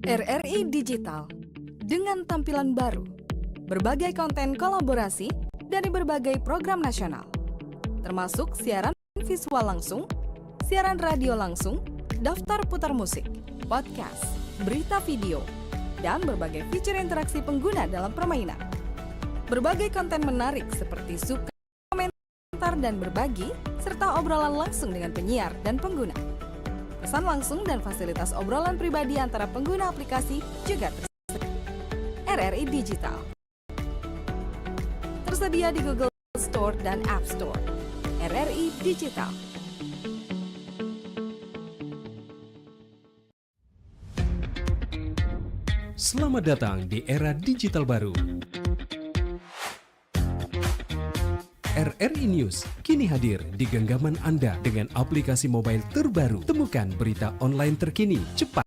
RRI Digital dengan tampilan baru, berbagai konten kolaborasi dari berbagai program nasional, termasuk siaran visual langsung, siaran radio langsung, daftar putar musik, podcast, berita video, dan berbagai fitur interaksi pengguna dalam permainan. Berbagai konten menarik seperti suka, komentar, dan berbagi, serta obrolan langsung dengan penyiar dan pengguna. Pesan langsung dan fasilitas obrolan pribadi antara pengguna aplikasi juga tersedia. RRI Digital tersedia di Google Store dan App Store. RRI Digital. Selamat datang di era digital baru. RRI News kini hadir di genggaman Anda dengan aplikasi mobile terbaru. Temukan berita online terkini, cepat,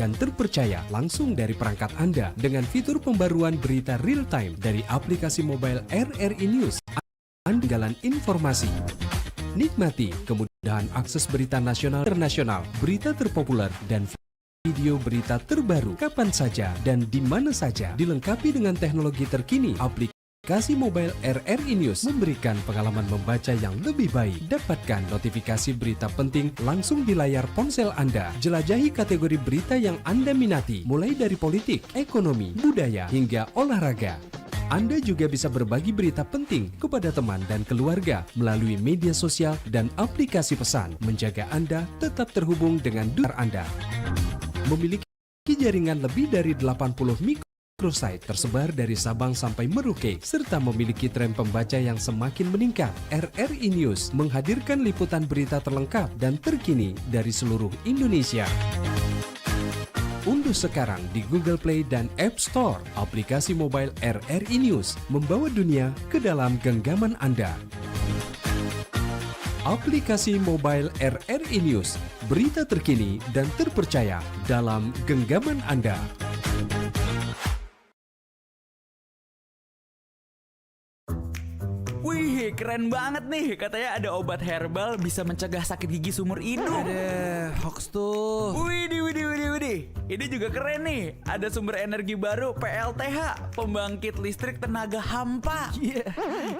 dan terpercaya langsung dari perangkat Anda dengan fitur pembaruan berita real time dari aplikasi mobile RRI News. Anda jalan informasi. Nikmati kemudahan akses berita nasional, internasional, berita terpopuler, dan video berita terbaru kapan saja dan di mana saja. Dilengkapi dengan teknologi terkini, aplikasi mobile RRI News memberikan pengalaman membaca yang lebih baik. Dapatkan notifikasi berita penting langsung di layar ponsel Anda. Jelajahi kategori berita yang Anda minati, mulai dari politik, ekonomi, budaya, hingga olahraga. Anda juga bisa berbagi berita penting kepada teman dan keluarga melalui media sosial dan aplikasi pesan, menjaga Anda tetap terhubung dengan dunia Anda. Memiliki jaringan lebih dari 80 microsite tersebar dari Sabang sampai Merauke, serta memiliki tren pembaca yang semakin meningkat. RRI News menghadirkan liputan berita terlengkap dan terkini dari seluruh Indonesia. Unduh sekarang di Google Play dan App Store aplikasi mobile RRI News, membawa dunia ke dalam genggaman Anda. Aplikasi mobile RRI News, berita terkini dan terpercaya dalam genggaman Anda. Wih, keren banget nih. Katanya ada obat herbal bisa mencegah sakit gigi seumur hidup. Ada hoax tuh. Widih. Ini juga keren nih. Ada sumber energi baru PLTH, pembangkit listrik tenaga hampa. Iya,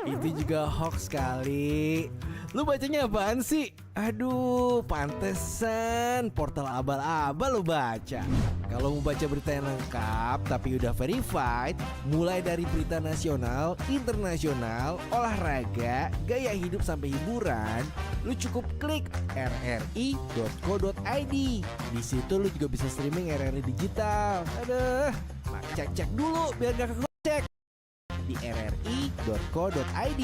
itu juga hoax kali. Lu bacanya apaan sih? Aduh, pantesan portal abal-abal lu baca. Kalau mau baca berita yang lengkap tapi udah verified, mulai dari berita nasional, internasional, olahraga, gaya hidup sampai hiburan, lu cukup klik rri.co.id. Di situ lu juga bisa streaming RRI Digital. Aduh, mak cek dulu biar gak kegocek di rri.co.id.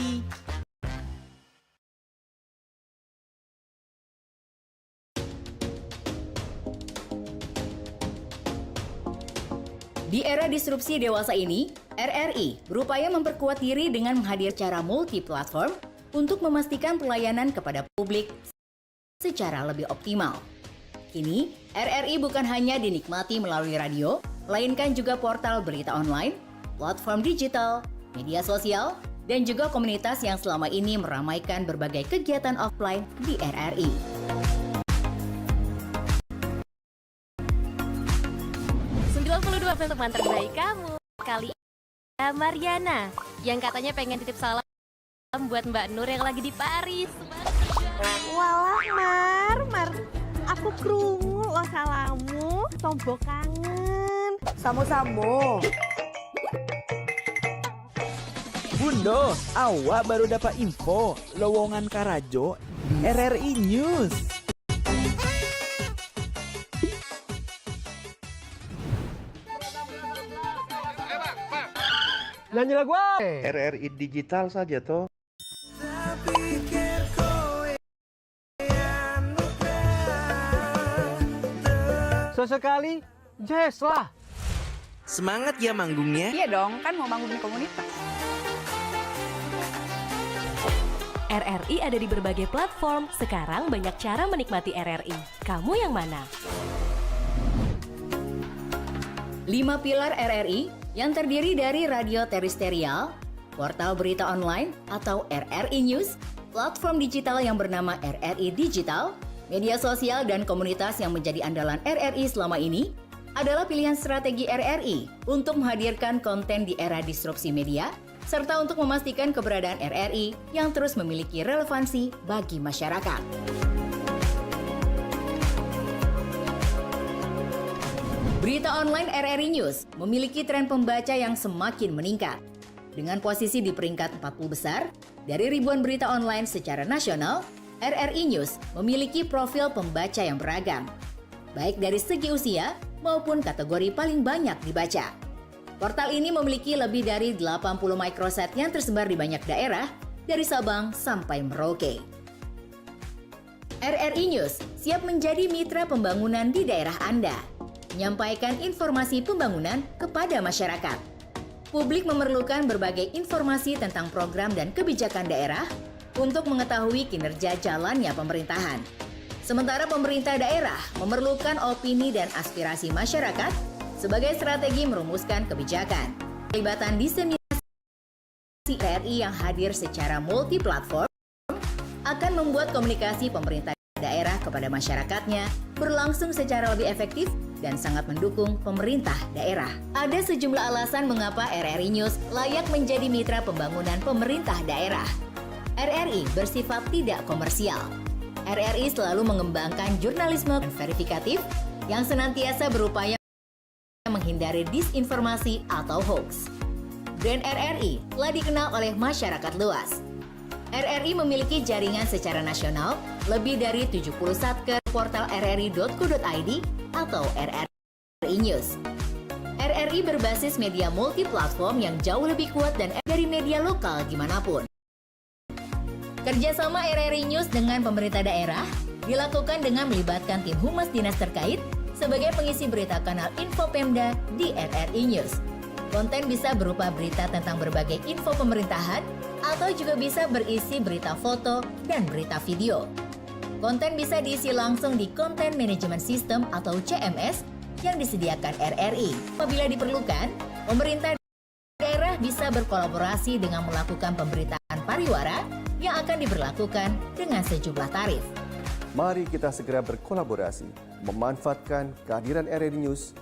Di era disrupsi dewasa ini, RRI berupaya memperkuat diri dengan menghadir cara multi-platform untuk memastikan pelayanan kepada publik secara lebih optimal. Kini, RRI bukan hanya dinikmati melalui radio, melainkan juga portal berita online, platform digital, media sosial, dan juga komunitas yang selama ini meramaikan berbagai kegiatan offline di RRI. Untuk teman terbaik kamu. Kali ini Mariana yang katanya pengen titip salam buat Mbak Nur yang lagi di Paris. Walah Mar, aku krungu lo salamu, tombo kangen. Samo-samo. Bundo, awak baru dapat info lowongan Karajo di RRI News. Nyanyi lagu RRI Digital saja toh. sesekali jazz lah. Semangat ya manggungnya. Iya dong, kan mau bangun komunitas. RRI ada di berbagai platform. Sekarang banyak cara menikmati RRI. Kamu yang mana? 5 pilar RRI yang terdiri dari radio terestrial, portal berita online atau RRI News, platform digital yang bernama RRI Digital, media sosial dan komunitas yang menjadi andalan RRI selama ini, adalah pilihan strategi RRI untuk menghadirkan konten di era disrupsi media, serta untuk memastikan keberadaan RRI yang terus memiliki relevansi bagi masyarakat. Berita online RRI News memiliki tren pembaca yang semakin meningkat. Dengan posisi di peringkat 40 besar, dari ribuan berita online secara nasional, RRI News memiliki profil pembaca yang beragam, baik dari segi usia maupun kategori paling banyak dibaca. Portal ini memiliki lebih dari 80 microsite yang tersebar di banyak daerah, dari Sabang sampai Merauke. RRI News siap menjadi mitra pembangunan di daerah Anda, menyampaikan informasi pembangunan kepada masyarakat. Publik memerlukan berbagai informasi tentang program dan kebijakan daerah untuk mengetahui kinerja jalannya pemerintahan. Sementara pemerintah daerah memerlukan opini dan aspirasi masyarakat sebagai strategi merumuskan kebijakan. Pelibatan diseminasi RRI yang hadir secara multi-platform akan membuat komunikasi pemerintah daerah kepada masyarakatnya berlangsung secara lebih efektif dan sangat mendukung pemerintah daerah. Ada sejumlah alasan mengapa RRI News layak menjadi mitra pembangunan pemerintah daerah. RRI bersifat tidak komersial. RRI selalu mengembangkan jurnalisme verifikatif yang senantiasa berupaya menghindari disinformasi atau hoax. Brand RRI telah dikenal oleh masyarakat luas. RRI memiliki jaringan secara nasional lebih dari 70 satker portal rri.co.id atau RRI News. RRI berbasis media multi-platform yang jauh lebih kuat dan dari media lokal dimanapun. Kerjasama RRI News dengan pemerintah daerah dilakukan dengan melibatkan tim humas dinas terkait sebagai pengisi berita kanal Info Pemda di RRI News. Konten bisa berupa berita tentang berbagai info pemerintahan atau juga bisa berisi berita foto dan berita video. Konten bisa diisi langsung di Content Management System atau CMS yang disediakan RRI. Apabila diperlukan, pemerintah daerah bisa berkolaborasi dengan melakukan pemberitaan pariwara yang akan diberlakukan dengan sejumlah tarif. Mari kita segera berkolaborasi, memanfaatkan kehadiran RRI News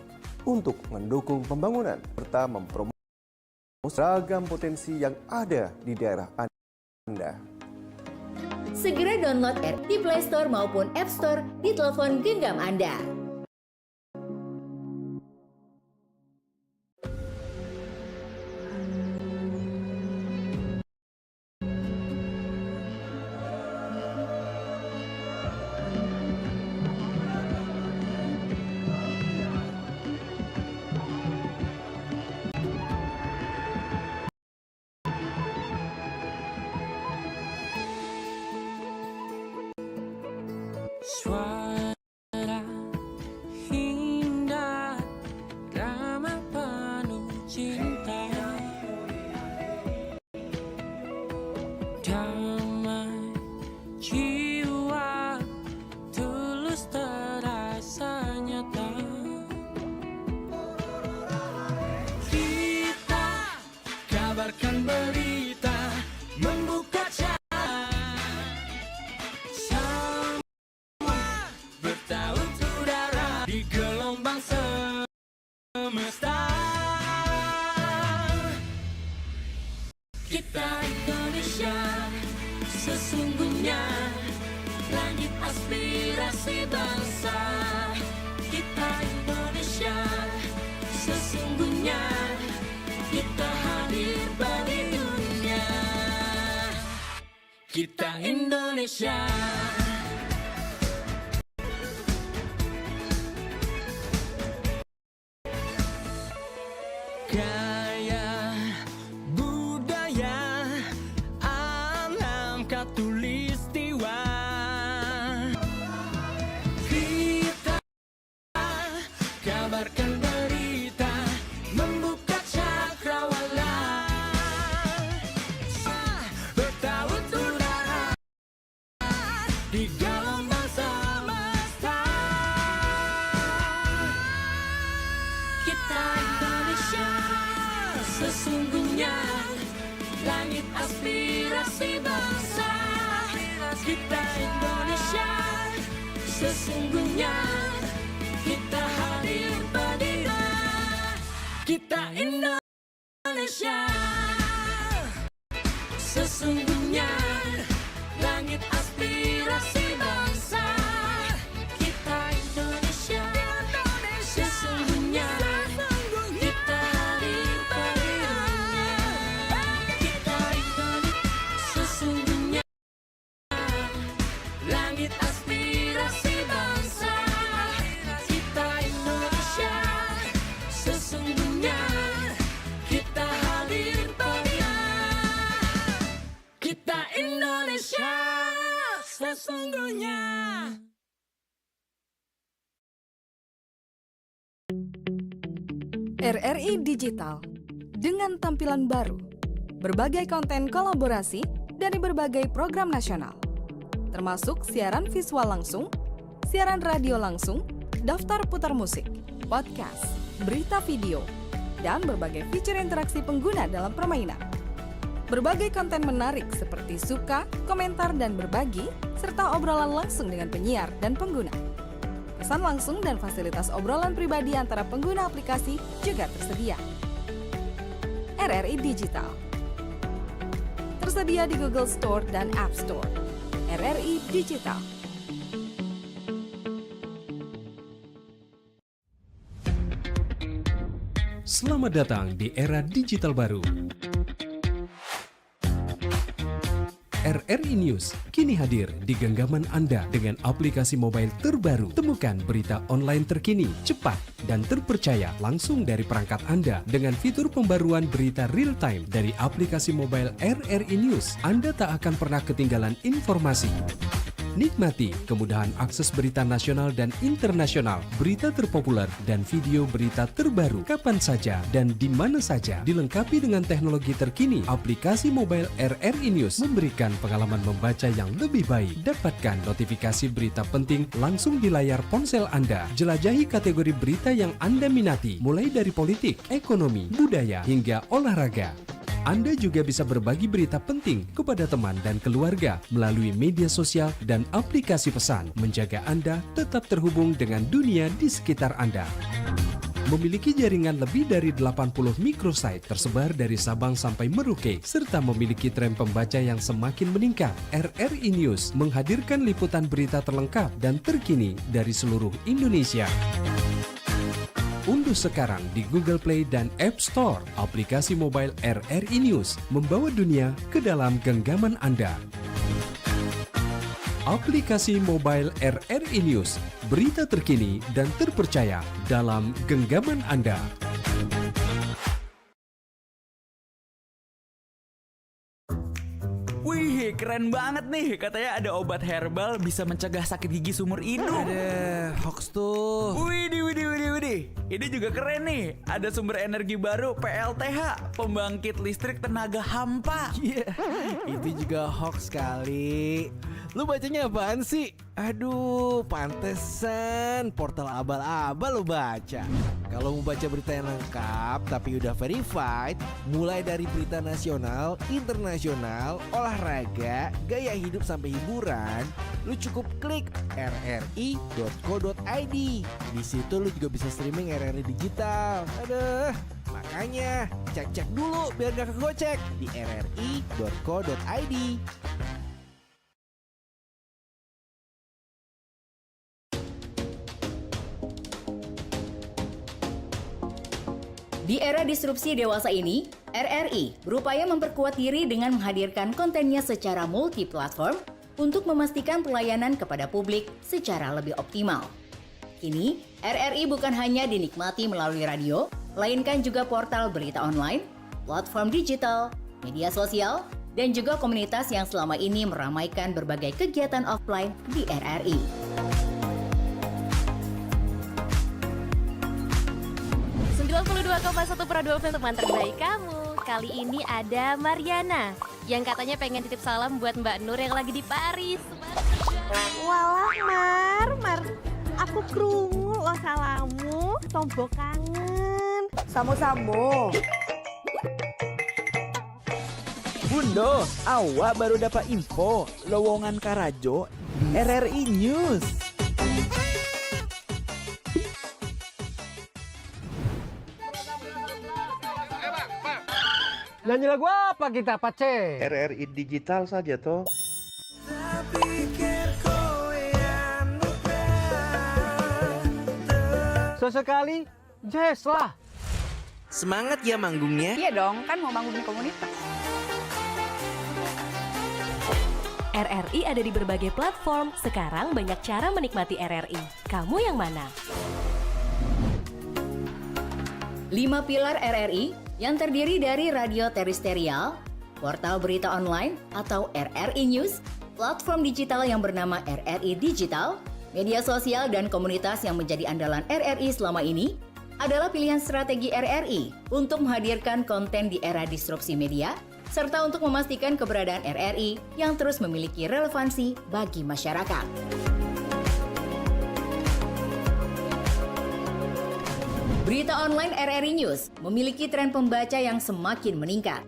untuk mendukung pembangunan serta mempromosikan ragam potensi yang ada di daerah Anda. Segera download RRI di Play Store maupun App Store di telepon genggam Anda. Suara indah, ramah penuh cinta, damai jiwa, tulus terasa nyata. Kita kabarkan berita, membuka kita Indonesia, sesungguhnya langit aspirasi bangsa. Kita Indonesia, sesungguhnya kita hadir bagi dunia. Kita Indonesia. Gaya budaya alam katulistiwa, kita kabarkan berita, membuka cakrawala, bertaut udara di gelombang semesta. Kita Indonesia, sesungguhnya langit aspirasi bangsa. Kita Indonesia, sesungguhnya kita hadir bagi Kita Indonesia, sesungguhnya langit aspirasi bangsa. Kita Indonesia, sesungguhnya kita limpahi dunia. Kita Indonesia, sesungguhnya langit aspirasi bangsa. Kita Indonesia, sesungguhnya kita hadir pada. Kita Indonesia, sesungguhnya. RRI Digital dengan tampilan baru, berbagai konten kolaborasi dari berbagai program nasional, termasuk siaran visual langsung, siaran radio langsung, daftar putar musik, podcast, berita video, dan berbagai fitur interaksi pengguna dalam permainan. Berbagai konten menarik seperti suka, komentar, dan berbagi, serta obrolan langsung dengan penyiar dan pengguna. Pesan langsung dan fasilitas obrolan pribadi antara pengguna aplikasi juga tersedia. RRI Digital tersedia di Google Store dan App Store. RRI Digital. Selamat datang di era digital baru. RRI News kini hadir di genggaman Anda dengan aplikasi mobile terbaru. Temukan berita online terkini, cepat, dan terpercaya langsung dari perangkat Anda dengan fitur pembaruan berita real time dari aplikasi mobile RRI News. Anda tak akan pernah ketinggalan informasi. Nikmati kemudahan akses berita nasional dan internasional, berita terpopuler, dan video berita terbaru kapan saja dan di mana saja. Dilengkapi dengan teknologi terkini, aplikasi mobile RRI News memberikan pengalaman membaca yang lebih baik. Dapatkan notifikasi berita penting langsung di layar ponsel Anda. Jelajahi kategori berita yang Anda minati, mulai dari politik, ekonomi, budaya, hingga olahraga. Anda juga bisa berbagi berita penting kepada teman dan keluarga melalui media sosial dan aplikasi pesan, menjaga Anda tetap terhubung dengan dunia di sekitar Anda. Memiliki jaringan lebih dari 80 microsite tersebar dari Sabang sampai Merauke, serta memiliki tren pembaca yang semakin meningkat. RRI News menghadirkan liputan berita terlengkap dan terkini dari seluruh Indonesia. Unduh sekarang di Google Play dan App Store aplikasi mobile RRI News, membawa dunia ke dalam genggaman Anda. Aplikasi mobile RRI News, berita terkini dan terpercaya dalam genggaman Anda. Wih, keren banget nih. Katanya ada obat herbal bisa mencegah sakit gigi seumur hidup. Ada hoax tuh. Widih. Ini juga keren nih. Ada sumber energi baru PLTH, pembangkit listrik tenaga hampa. Iya, itu juga hoax kali. Lu bacanya apaan sih? Aduh, pantesan portal abal-abal lu baca. Kalau mau baca berita yang lengkap tapi udah verified, mulai dari berita nasional, internasional, olahraga, gaya hidup sampai hiburan, lu cukup klik rri.co.id. Di situ lu juga bisa streaming RRI Digital. Aduh, makanya cek-cek dulu biar gak kegocek di rri.co.id. Di era disrupsi dewasa ini, RRI berupaya memperkuat diri dengan menghadirkan kontennya secara multi-platform untuk memastikan pelayanan kepada publik secara lebih optimal. Kini, RRI bukan hanya dinikmati melalui radio, melainkan juga portal berita online, platform digital, media sosial, dan juga komunitas yang selama ini meramaikan berbagai kegiatan offline di RRI. .1 untuk teman terbaik kamu. Kali ini ada Mariana yang katanya pengen titip salam buat Mbak Nur yang lagi di Paris. Walah Mar, aku krungu lo salamu, tombo kangen. Samo-samo. Bundo, awak baru dapat info lowongan Karajo di RRI News. Nyanyi lagu apa kita, Pace? RRI Digital saja toh. Sesekali jazz lah. Semangat ya manggungnya. Iya dong, kan mau bangun komunitas. RRI ada di berbagai platform. Sekarang banyak cara menikmati RRI. Kamu yang mana? 5 pilar RRI yang terdiri dari radio terestrial, portal berita online atau RRI News, platform digital yang bernama RRI Digital, media sosial dan komunitas yang menjadi andalan RRI selama ini adalah pilihan strategi RRI untuk menghadirkan konten di era disrupsi media, serta untuk memastikan keberadaan RRI yang terus memiliki relevansi bagi masyarakat. Berita online RRI News memiliki tren pembaca yang semakin meningkat.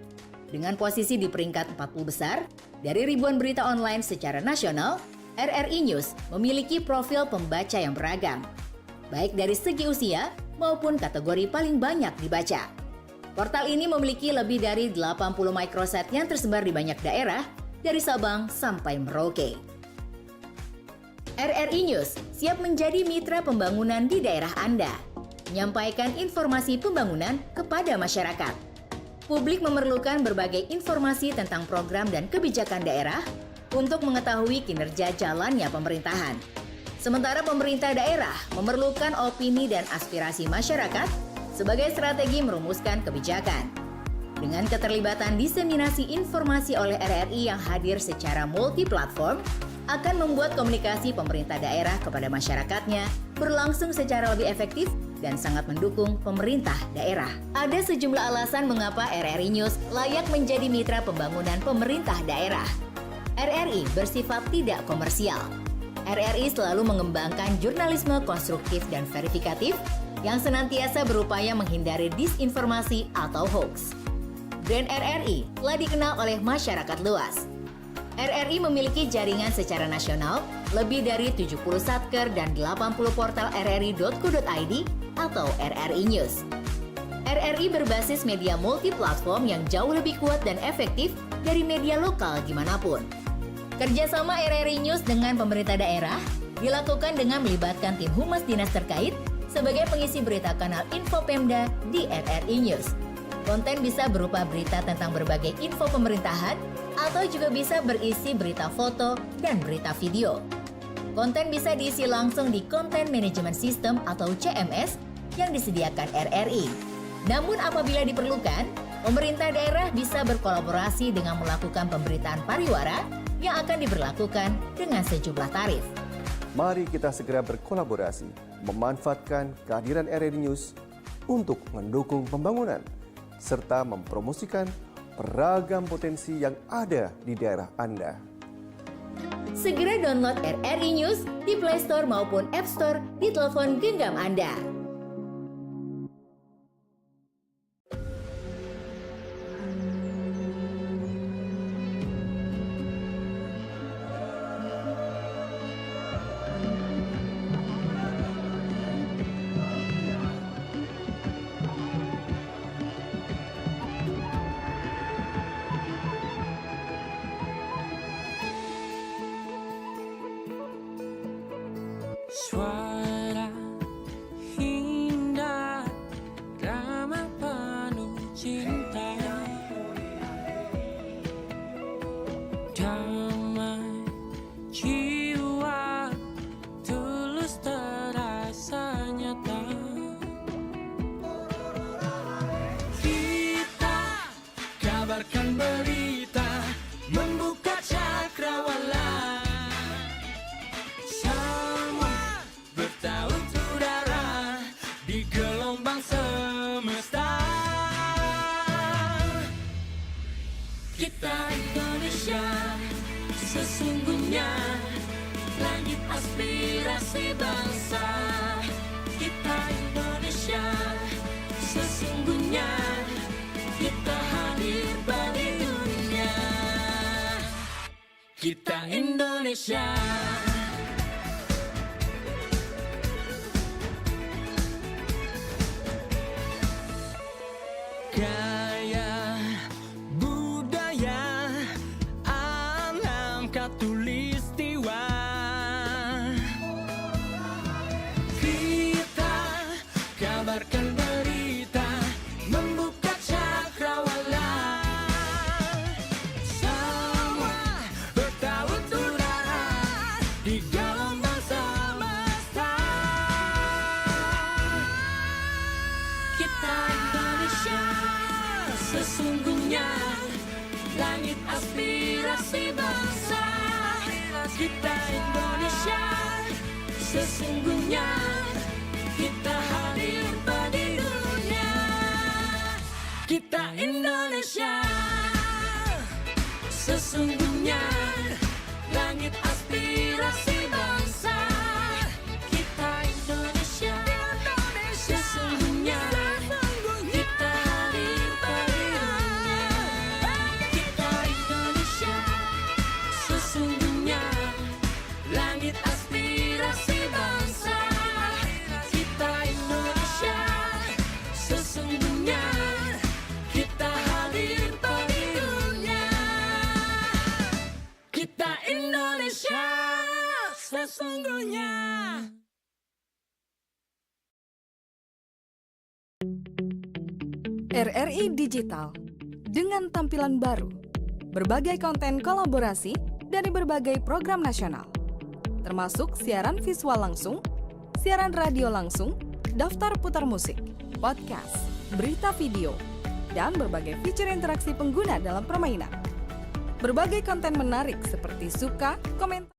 Dengan posisi di peringkat 40 besar, dari ribuan berita online secara nasional, RRI News memiliki profil pembaca yang beragam, baik dari segi usia maupun kategori paling banyak dibaca. Portal ini memiliki lebih dari 80 microsite yang tersebar di banyak daerah, dari Sabang sampai Merauke. RRI News siap menjadi mitra pembangunan di daerah Anda, menyampaikan informasi pembangunan kepada masyarakat. Publik memerlukan berbagai informasi tentang program dan kebijakan daerah untuk mengetahui kinerja jalannya pemerintahan. Sementara pemerintah daerah memerlukan opini dan aspirasi masyarakat sebagai strategi merumuskan kebijakan. Dengan keterlibatan diseminasi informasi oleh RRI yang hadir secara multi-platform, akan membuat komunikasi pemerintah daerah kepada masyarakatnya berlangsung secara lebih efektif dan sangat mendukung pemerintah daerah. Ada sejumlah alasan mengapa RRI News layak menjadi mitra pembangunan pemerintah daerah. RRI bersifat tidak komersial. RRI selalu mengembangkan jurnalisme konstruktif dan verifikatif yang senantiasa berupaya menghindari disinformasi atau hoax. Brand RRI telah dikenal oleh masyarakat luas. RRI memiliki jaringan secara nasional, lebih dari 70 satker dan 80 portal rri.co.id atau RRI News. RRI berbasis media multi-platform yang jauh lebih kuat dan efektif dari media lokal dimanapun. Kerjasama RRI News dengan pemerintah daerah dilakukan dengan melibatkan tim humas dinas terkait sebagai pengisi berita kanal Info Pemda di RRI News. Konten bisa berupa berita tentang berbagai info pemerintahan atau juga bisa berisi berita foto dan berita video. Konten bisa diisi langsung di Content Management System atau CMS yang disediakan RRI. Namun apabila diperlukan, pemerintah daerah bisa berkolaborasi dengan melakukan pemberitaan pariwara yang akan diberlakukan dengan sejumlah tarif. Mari kita segera berkolaborasi, memanfaatkan kehadiran RRI News untuk mendukung pembangunan, serta mempromosikan beragam potensi yang ada di daerah Anda. Segera download RRI News di Play Store maupun App Store di telepon genggam Anda. Suara indah, drama penuh cinta, damai jiwa, tulus terasa nyata. Kita kabarkan berita, membuka cakrawala. Kita Indonesia, sesungguhnya langit aspirasi bangsa. Kita Indonesia, sesungguhnya kita hadir bagi dunia. Kita Indonesia. Gaya Katulistiwa. Kita kabarkan berita, membuka cakrawala. Semua bertaut udara di gelombang semesta. Kita Indonesia, sesungguhnya langit aspirasi bangsa. Kita Indonesia, sesungguhnya kita hadir bagi dunia. Kita Indonesia, sesungguhnya langit aspirasi bangsa. Kita Indonesia, sesungguhnya kita hadir bagi dunia. Kita Indonesia, sesungguhnya langit aspirasi bangsa. Kita Indonesia, sesungguhnya kita hadir bagi dunia. Kita Indonesia, sesungguhnya. RRI Digital dengan tampilan baru, berbagai konten kolaborasi dari berbagai program nasional, termasuk siaran visual langsung, siaran radio langsung, daftar putar musik, podcast, berita video, dan berbagai fitur interaksi pengguna dalam permainan. Berbagai konten menarik seperti suka, komentar,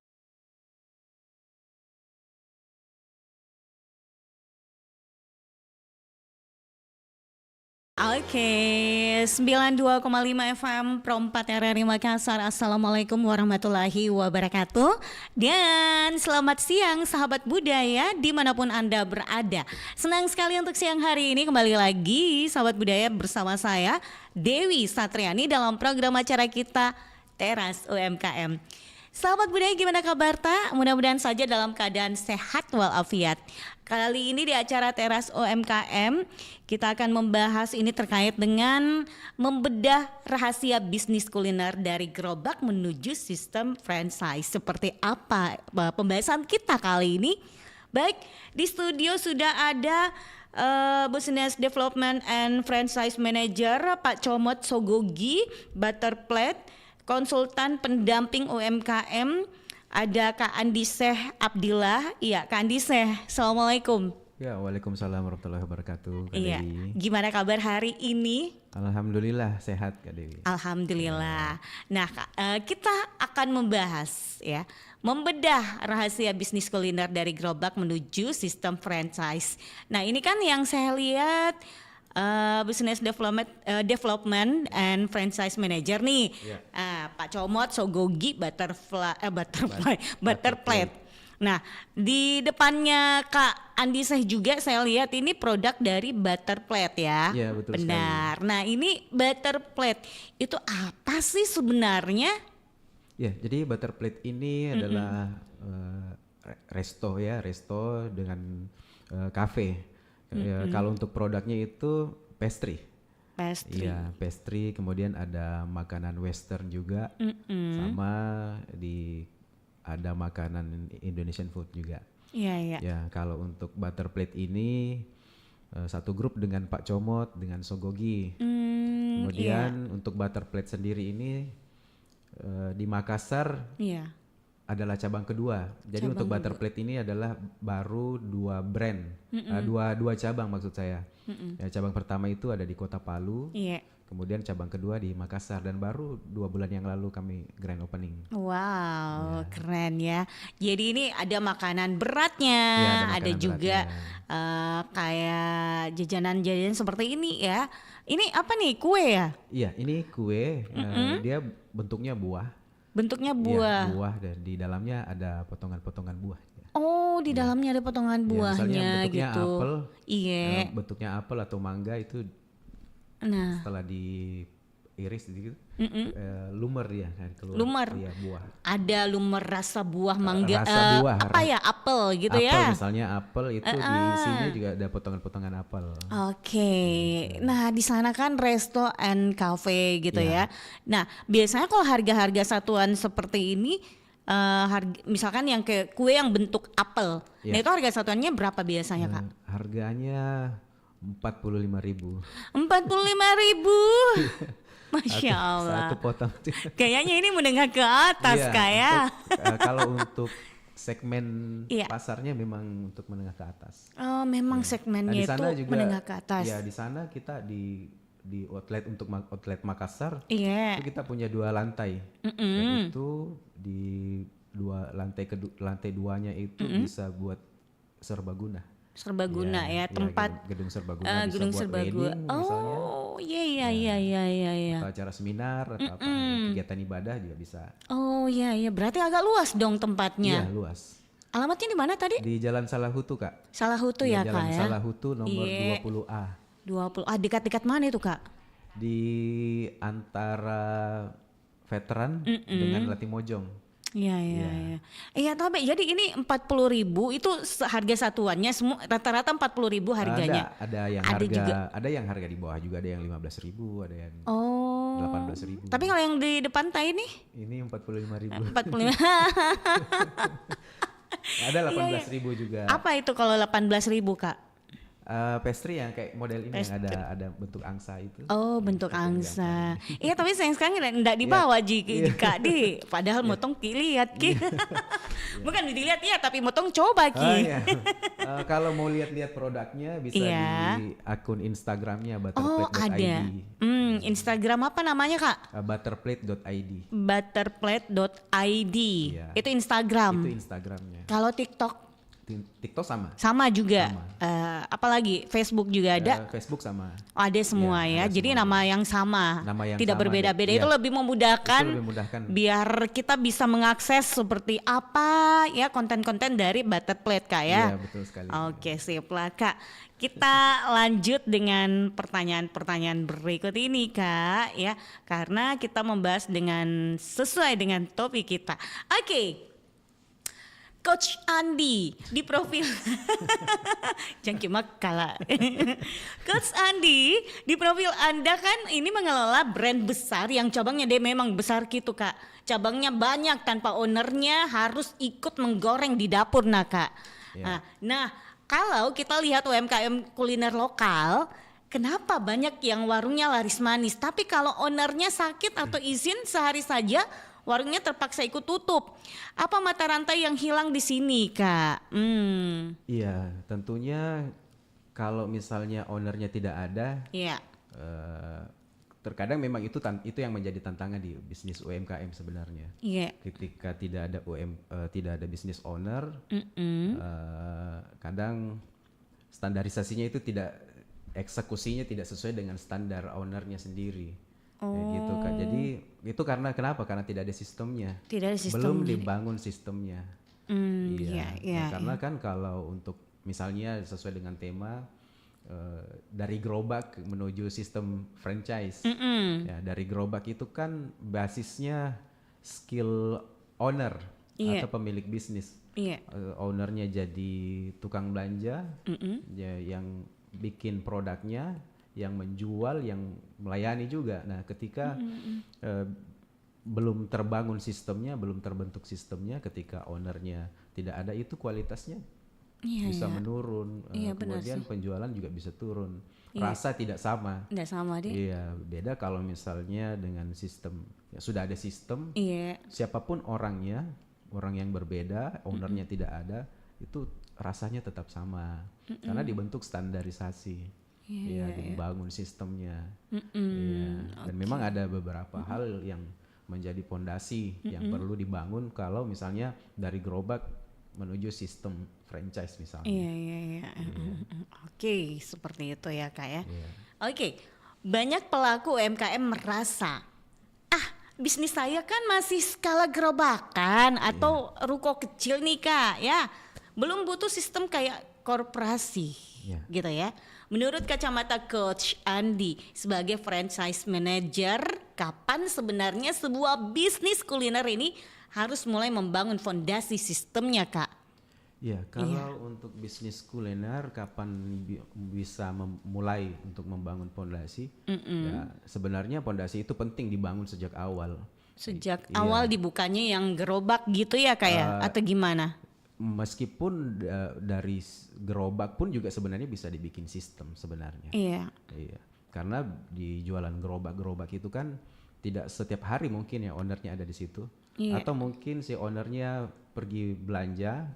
Oke, 92,5 FM Pro 4 RRI Makassar. Assalamualaikum warahmatullahi wabarakatuh. Dan selamat siang sahabat budaya dimanapun Anda berada. Senang sekali untuk siang hari ini kembali lagi sahabat budaya bersama saya Dewi Satriani dalam program acara kita Teras UMKM. Sahabat budaya gimana kabar tak? Mudah-mudahan saja dalam keadaan sehat walafiat. Kali ini di acara Teras UMKM kita akan membahas ini terkait dengan membedah rahasia bisnis kuliner dari gerobak menuju sistem franchise. Seperti apa pembahasan kita kali ini? Baik, di studio sudah ada Business Development and Franchise Manager Pak Comot Sogogi Butterplate, konsultan pendamping UMKM, ada Kak Andiseh Abdillah. Iya, Kak Andiseh, Assalamualaikum. Ya, waalaikumsalam warahmatullahi wabarakatuh. Kak Iya, Dewi. gimana kabar hari ini? Alhamdulillah sehat Kak Dewi. Alhamdulillah. Nah, kita akan membahas ya, membedah rahasia bisnis kuliner dari gerobak menuju sistem franchise. Nah, ini kan yang saya lihat Business Development and Franchise Manager nih, Pak Comot Sogogi Butterplate. Nah, di depannya Kak Andiseh juga saya lihat ini produk dari Butterplate ya. Iya, betul benar. Nah, ini Butterplate itu apa sih sebenarnya? Ya, jadi Butterplate ini adalah resto dengan cafe. Kalau untuk produknya itu pastry. Iya, pastry. Kemudian ada makanan western juga, sama ada makanan Indonesian food juga. Iya. Ya, kalau untuk Butterplate ini satu grup dengan Pak Comot dengan Sogogi. Kemudian untuk Butterplate sendiri ini di Makassar. Adalah cabang kedua. Jadi untuk Butterplate ini adalah baru dua brand, dua cabang maksud saya. Ya, cabang pertama itu ada di Kota Palu, kemudian cabang kedua di Makassar, dan baru 2 bulan yang lalu kami grand opening. Wow, keren ya. Jadi ini ada makanan beratnya, ada juga kayak jajanan-jajanan seperti ini ya. Ini apa nih, kue ya? Iya, ini kue. Dia bentuknya buah. Bentuknya buah. Ya, buah, dan di dalamnya ada potongan-potongan buah. Oh, di dalamnya ada potongan buahnya misalnya bentuknya gitu. Apel, bentuknya apel atau mangga itu. Nah, setelah iris gitu. Lumer ya keluar. Lumer. Iya, buah. Ada lumer rasa buah mangga. Rasa buah. Apa ya? Apel gitu apel, ya. Misalnya apel itu di sini juga ada potongan-potongan apel. Oke. Nah, di sana kan resto and cafe gitu Iya. ya. Nah, biasanya kalau harga-harga satuan seperti ini misalkan yang kayak kue yang bentuk apel. Iya. Nah, itu harga satuannya berapa biasanya, Kak? Harganya 45.000. 45.000. Masya Allah. Satu potong. Kayaknya ini menengah ke atas, Iya, Kak ya. Kalau untuk segmen Iya. pasarnya memang untuk menengah ke atas. Oh, memang segmennya di sana itu juga, menengah ke atas. Ya, di sana kita di outlet untuk outlet Makassar, Iya. itu kita punya 2 lantai. Yaitu di lantai 2-nya itu bisa buat serbaguna. Serbaguna ya, tempat gedung serbaguna, gedung bisa buat serbaguna. wedding misalnya. Oh, iya. Atau acara seminar atau apa kegiatan ibadah juga bisa. Oh, iya. Berarti agak luas dong tempatnya. Iya, luas. Alamatnya di mana tadi? Di Jalan Salahutu, Kak. Salahutu Di ya, Jalan Kak ya. Salahutu nomor 20A. 20. Dekat-dekat mana itu, Kak? Di antara veteran dengan Latimojong. Iya. Iya, tapi jadi ini 40.000 itu harga satuannya semua rata-rata 40.000 harganya. Ada yang harga di bawah juga, ada yang 15.000, ada yang 18.000. Tapi kalau yang di depan tai nih? Ini 45.000. 45. Ada 18.000 juga. Apa itu kalau 18.000, Kak? Pastry yang kayak model ini yang ada bentuk angsa itu. Oh, bentuk angsa. Iya, tapi sayang sekali enggak dibawa Kak di. Padahal motong lihat Ki. Bukan dilihat ya, tapi motong coba Ki. Iya. Kalau mau lihat-lihat produknya bisa di akun Instagramnya butterplate.id. Oh, ada. Instagram apa namanya, Kak? Butterplate.id. Butterplate.id. Itu Instagram. Itu Instagramnya. Kalau TikTok? TikTok sama. Sama juga. Apalagi Facebook juga ada. Facebook sama. Ada semua ya. Jadi semua. Nama yang sama. Tidak berbeda-beda. Itu lebih memudahkan. Biar kita bisa mengakses seperti apa ya konten-konten dari Butterplate, Kak ya. Iya, betul sekali. Oke, sip lah, Kak. Kita lanjut dengan pertanyaan-pertanyaan berikut ini, Kak ya. Karena kita membahas sesuai dengan topik kita. Oke. Coach Andi di profil Jangki Makala. Coach Andi di profil Anda kan ini mengelola brand besar yang cabangnya dia memang besar gitu, Kak. Cabangnya banyak tanpa ownernya harus ikut menggoreng di dapur, Kak. Yeah. Nah, kalau kita lihat UMKM kuliner lokal, kenapa banyak yang warungnya laris manis, tapi kalau ownernya sakit atau izin sehari saja warungnya terpaksa ikut tutup. Apa mata rantai yang hilang di sini, Kak? Iya, tentunya kalau misalnya ownernya tidak ada, terkadang memang itu yang menjadi tantangan di bisnis UMKM sebenarnya. Ketika tidak ada bisnis owner, kadang standarisasinya itu eksekusinya tidak sesuai dengan standar ownernya sendiri. Gitu, Kak. Jadi itu kenapa? Karena tidak ada sistemnya. Belum dibangun sistemnya. Nah, karena kan kalau untuk misalnya sesuai dengan tema dari gerobak menuju sistem franchise. Ya, dari gerobak itu kan basisnya skill owner atau pemilik bisnis. Ownernya jadi tukang belanja, yang bikin produknya, yang menjual, yang melayani juga. Nah, ketika belum terbangun sistemnya, belum terbentuk sistemnya, ketika ownernya tidak ada, itu kualitasnya bisa menurun. Kemudian penjualan juga bisa turun. Rasa tidak sama. Tidak sama deh. Iya, beda kalau misalnya dengan sistem. Ya, sudah ada sistem. Siapapun orangnya, orang yang berbeda, ownernya tidak ada, itu rasanya tetap sama. Karena dibentuk standarisasi. Dibangun sistemnya. Dan memang ada beberapa hal yang menjadi pondasi yang perlu dibangun kalau misalnya dari gerobak menuju sistem franchise misalnya. Oke, seperti itu ya, Kak ya. Oke, banyak pelaku UMKM merasa bisnis saya kan masih skala gerobakan atau ruko kecil nih, Kak ya. Belum butuh sistem kayak korporasi. gitu ya. Menurut kacamata Coach Andi sebagai franchise manager, kapan sebenarnya sebuah bisnis kuliner ini harus mulai membangun fondasi sistemnya, Kak? Ya, kalau untuk bisnis kuliner kapan bisa mulai untuk membangun fondasi? Ya, sebenarnya fondasi itu penting dibangun sejak awal. Sejak awal dibukanya yang gerobak gitu ya, Kak ya? Atau gimana? Meskipun dari gerobak pun juga sebenarnya bisa dibikin sistem sebenarnya. Iya. Karena di jualan gerobak itu kan tidak setiap hari mungkin ya ownernya ada di situ. Atau mungkin si ownernya pergi belanja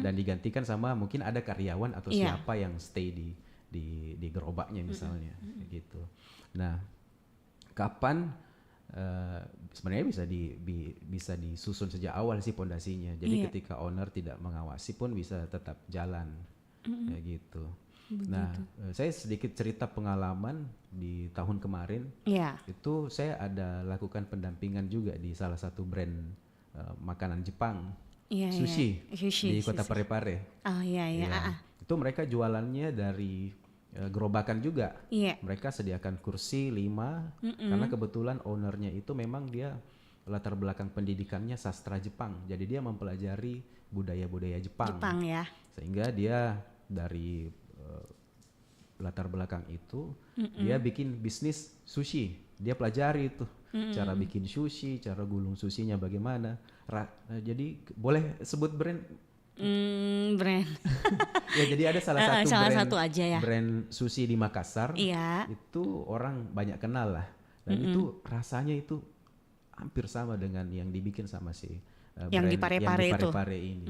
dan digantikan sama mungkin ada karyawan atau siapa yang stay di gerobaknya misalnya, gitu. Nah, kapan sebenarnya bisa disusun sejak awal sih pondasinya. Jadi ketika owner tidak mengawasi pun bisa tetap jalan, kayak gitu. Nah, saya sedikit cerita pengalaman di tahun kemarin. Itu saya ada lakukan pendampingan juga di salah satu brand makanan Jepang, sushi di Kota Parepare. Itu mereka jualannya dari gerobakan juga. Mereka sediakan kursi 5 karena kebetulan ownernya itu memang dia latar belakang pendidikannya sastra Jepang. Jadi dia mempelajari budaya-budaya Jepang ya. Sehingga dia dari latar belakang itu dia bikin bisnis sushi. Dia pelajari itu cara bikin sushi, cara gulung sushinya bagaimana. Jadi boleh sebut brand? Brand. Ya, jadi ada salah satu aja ya. Brand sushi di Makassar. Itu orang banyak kenal lah. Dan itu rasanya itu hampir sama dengan yang dibikin sama si yang di Parepare ini.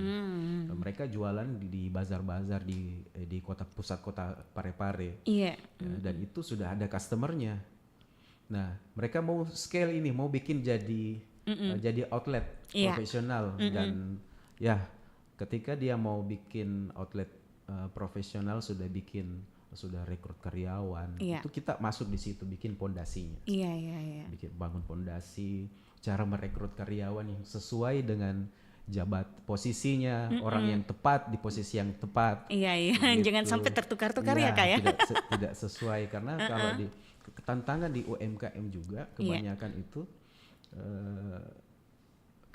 Mereka jualan di bazar-bazar di pusat kota Parepare. Dan itu sudah ada customernya. Nah, mereka mau scale ini, mau bikin jadi outlet profesional dan ya. Ketika dia mau bikin outlet profesional, sudah rekrut karyawan, itu kita masuk di situ bikin pondasinya. Bikin bangun pondasi, cara merekrut karyawan yang sesuai dengan posisinya, orang yang tepat di posisi yang tepat. Gitu. Jangan sampai tertukar-tukar ya, Kak ya. Tidak sesuai karena kalau di tantangan di UMKM juga kebanyakan itu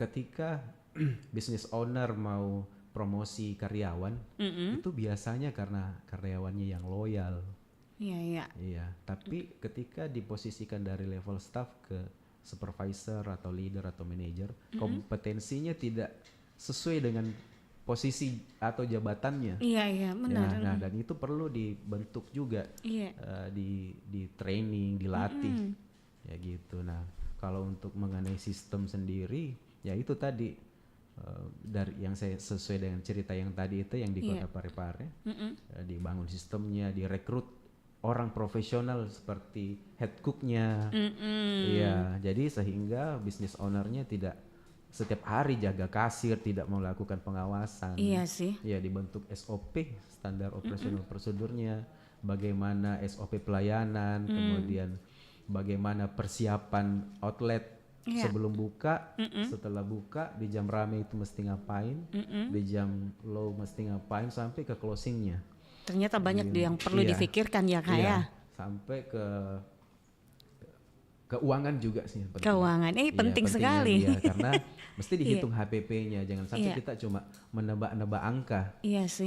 ketika business owner mau promosi karyawan itu biasanya karena karyawannya yang loyal. Iya. Tapi ketika diposisikan dari level staff ke supervisor atau leader atau manager, kompetensinya tidak sesuai dengan posisi atau jabatannya. Benar. Nah, dan itu perlu dibentuk juga, di training, dilatih, ya gitu. Nah, kalau untuk mengenai sistem sendiri, ya itu tadi. Dari yang saya sesuai dengan cerita yang tadi itu yang di Kota Parepare, dibangun sistemnya, direkrut orang profesional seperti head cooknya, jadi sehingga business ownernya tidak setiap hari jaga kasir, tidak melakukan pengawasan. Dibentuk SOP, standar operasional prosedurnya, bagaimana SOP pelayanan, kemudian bagaimana persiapan outlet. Sebelum buka, setelah buka, di jam rame itu mesti ngapain, di jam low mesti ngapain, sampai ke closingnya. Ternyata banyak yang perlu difikirkan ya, Kak ya. Sampai ke keuangan juga sih. Keuangan, penting sekali. Karena mesti dihitung HPP-nya, jangan sampai kita cuma menebak-nebak angka.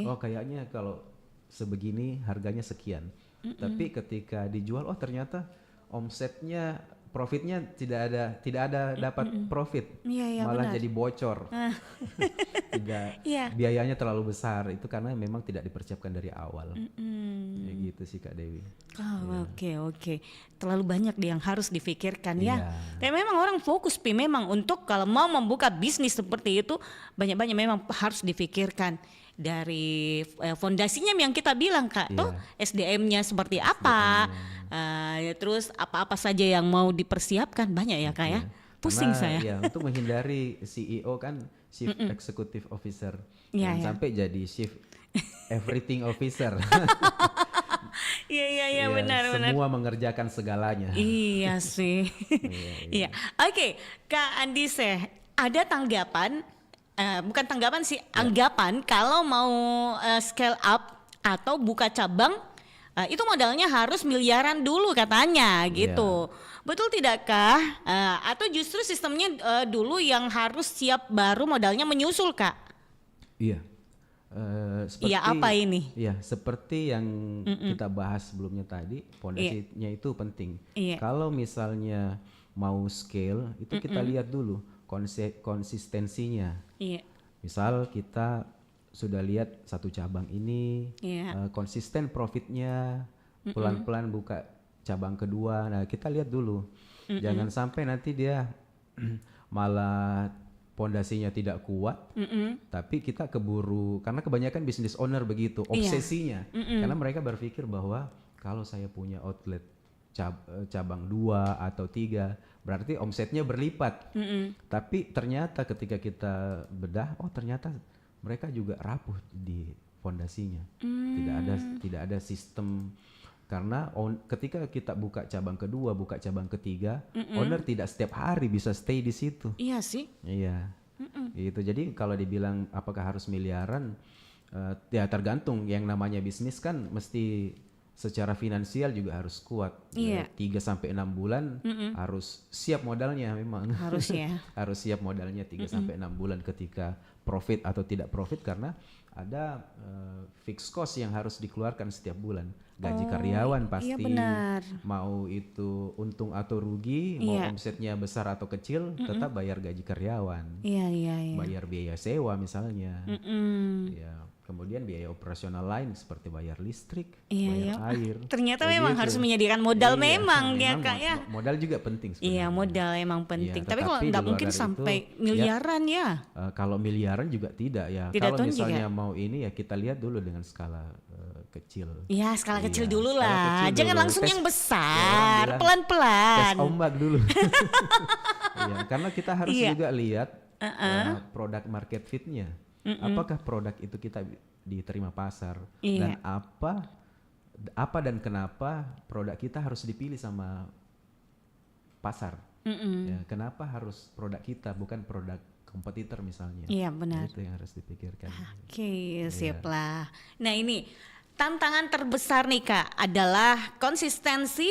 Oh kayaknya kalau sebegini harganya sekian. Tapi ketika dijual, oh ternyata omsetnya, profitnya tidak ada dapat profit, malah jadi bocor. Biayanya terlalu besar, itu karena memang tidak dipersiapkan dari awal. Ya gitu sih Kak Dewi. Oke. Terlalu banyak yang harus difikirkan ya. Tapi memang orang fokus memang untuk kalau mau membuka bisnis seperti itu banyak memang harus difikirkan. Dari fondasinya yang kita bilang Kak, tuh SDM-nya seperti apa, terus apa-apa saja yang mau dipersiapkan banyak ya Kak ya. Pusing karena, saya. Untuk menghindari CEO kan Chief Executive Officer, sampai jadi Chief Everything Officer. Iya benar. Semua mengerjakan segalanya. Iya sih. Iya. Oke, Kak Andise, ada tanggapan? Bukan tanggapan sih, anggapan kalau mau scale up atau buka cabang itu modalnya harus miliaran dulu katanya gitu. Betul tidakkah? Atau justru sistemnya dulu yang harus siap baru modalnya menyusul, Kak? Iya. Iya, apa ini? Iya, seperti yang kita bahas sebelumnya tadi, fondasinya itu penting. Kalau misalnya mau scale, itu kita lihat dulu konsistensinya. Misal kita sudah lihat satu cabang ini konsisten profitnya, pelan-pelan buka cabang kedua. Nah, kita lihat dulu. Jangan sampai nanti dia malah pondasinya tidak kuat, tapi kita keburu, karena kebanyakan business owner begitu, obsesinya. Karena mereka berpikir bahwa kalau saya punya outlet cabang 2 atau 3, berarti omsetnya berlipat. Tapi ternyata ketika kita bedah, oh ternyata mereka juga rapuh di fondasinya. Tidak ada sistem. Karena ketika kita buka cabang kedua, buka cabang ketiga, owner tidak setiap hari bisa stay di situ. Iya sih. Iya. Gitu. Jadi kalau dibilang apakah harus miliaran, ya tergantung. Yang namanya bisnis kan mesti secara finansial juga harus kuat. 3 sampai 6 bulan harus siap modalnya memang. Harus ya. Harus siap modalnya 3 sampai 6 bulan ketika profit atau tidak profit, karena ada fixed cost yang harus dikeluarkan setiap bulan. Gaji karyawan pasti, mau itu untung atau rugi, mau omsetnya besar atau kecil, tetap bayar gaji karyawan. Bayar biaya sewa misalnya. Kemudian biaya operasional lain seperti bayar listrik, bayar air. Ternyata memang harus menyediakan modal memang ya, Kak ya. Modal juga penting sebenarnya. Iya, modal emang penting. Tapi kalau nggak mungkin sampai miliaran ya. Kalau miliaran juga tidak ya. Kalau misalnya mau ini ya kita lihat dulu dengan skala kecil. Iya, skala kecil dulu lah. Jangan langsung yang besar, pelan-pelan. Tes ombak dulu. Karena kita harus juga lihat produk market fit-nya. Apakah produk itu kita diterima pasar, dan apa dan kenapa produk kita harus dipilih sama pasar. Kenapa harus produk kita bukan produk kompetitor misalnya. Iya, benar. Itu yang harus dipikirkan. Oke, siap lah. Nah, ini tantangan terbesar nih, Kak, adalah konsistensi,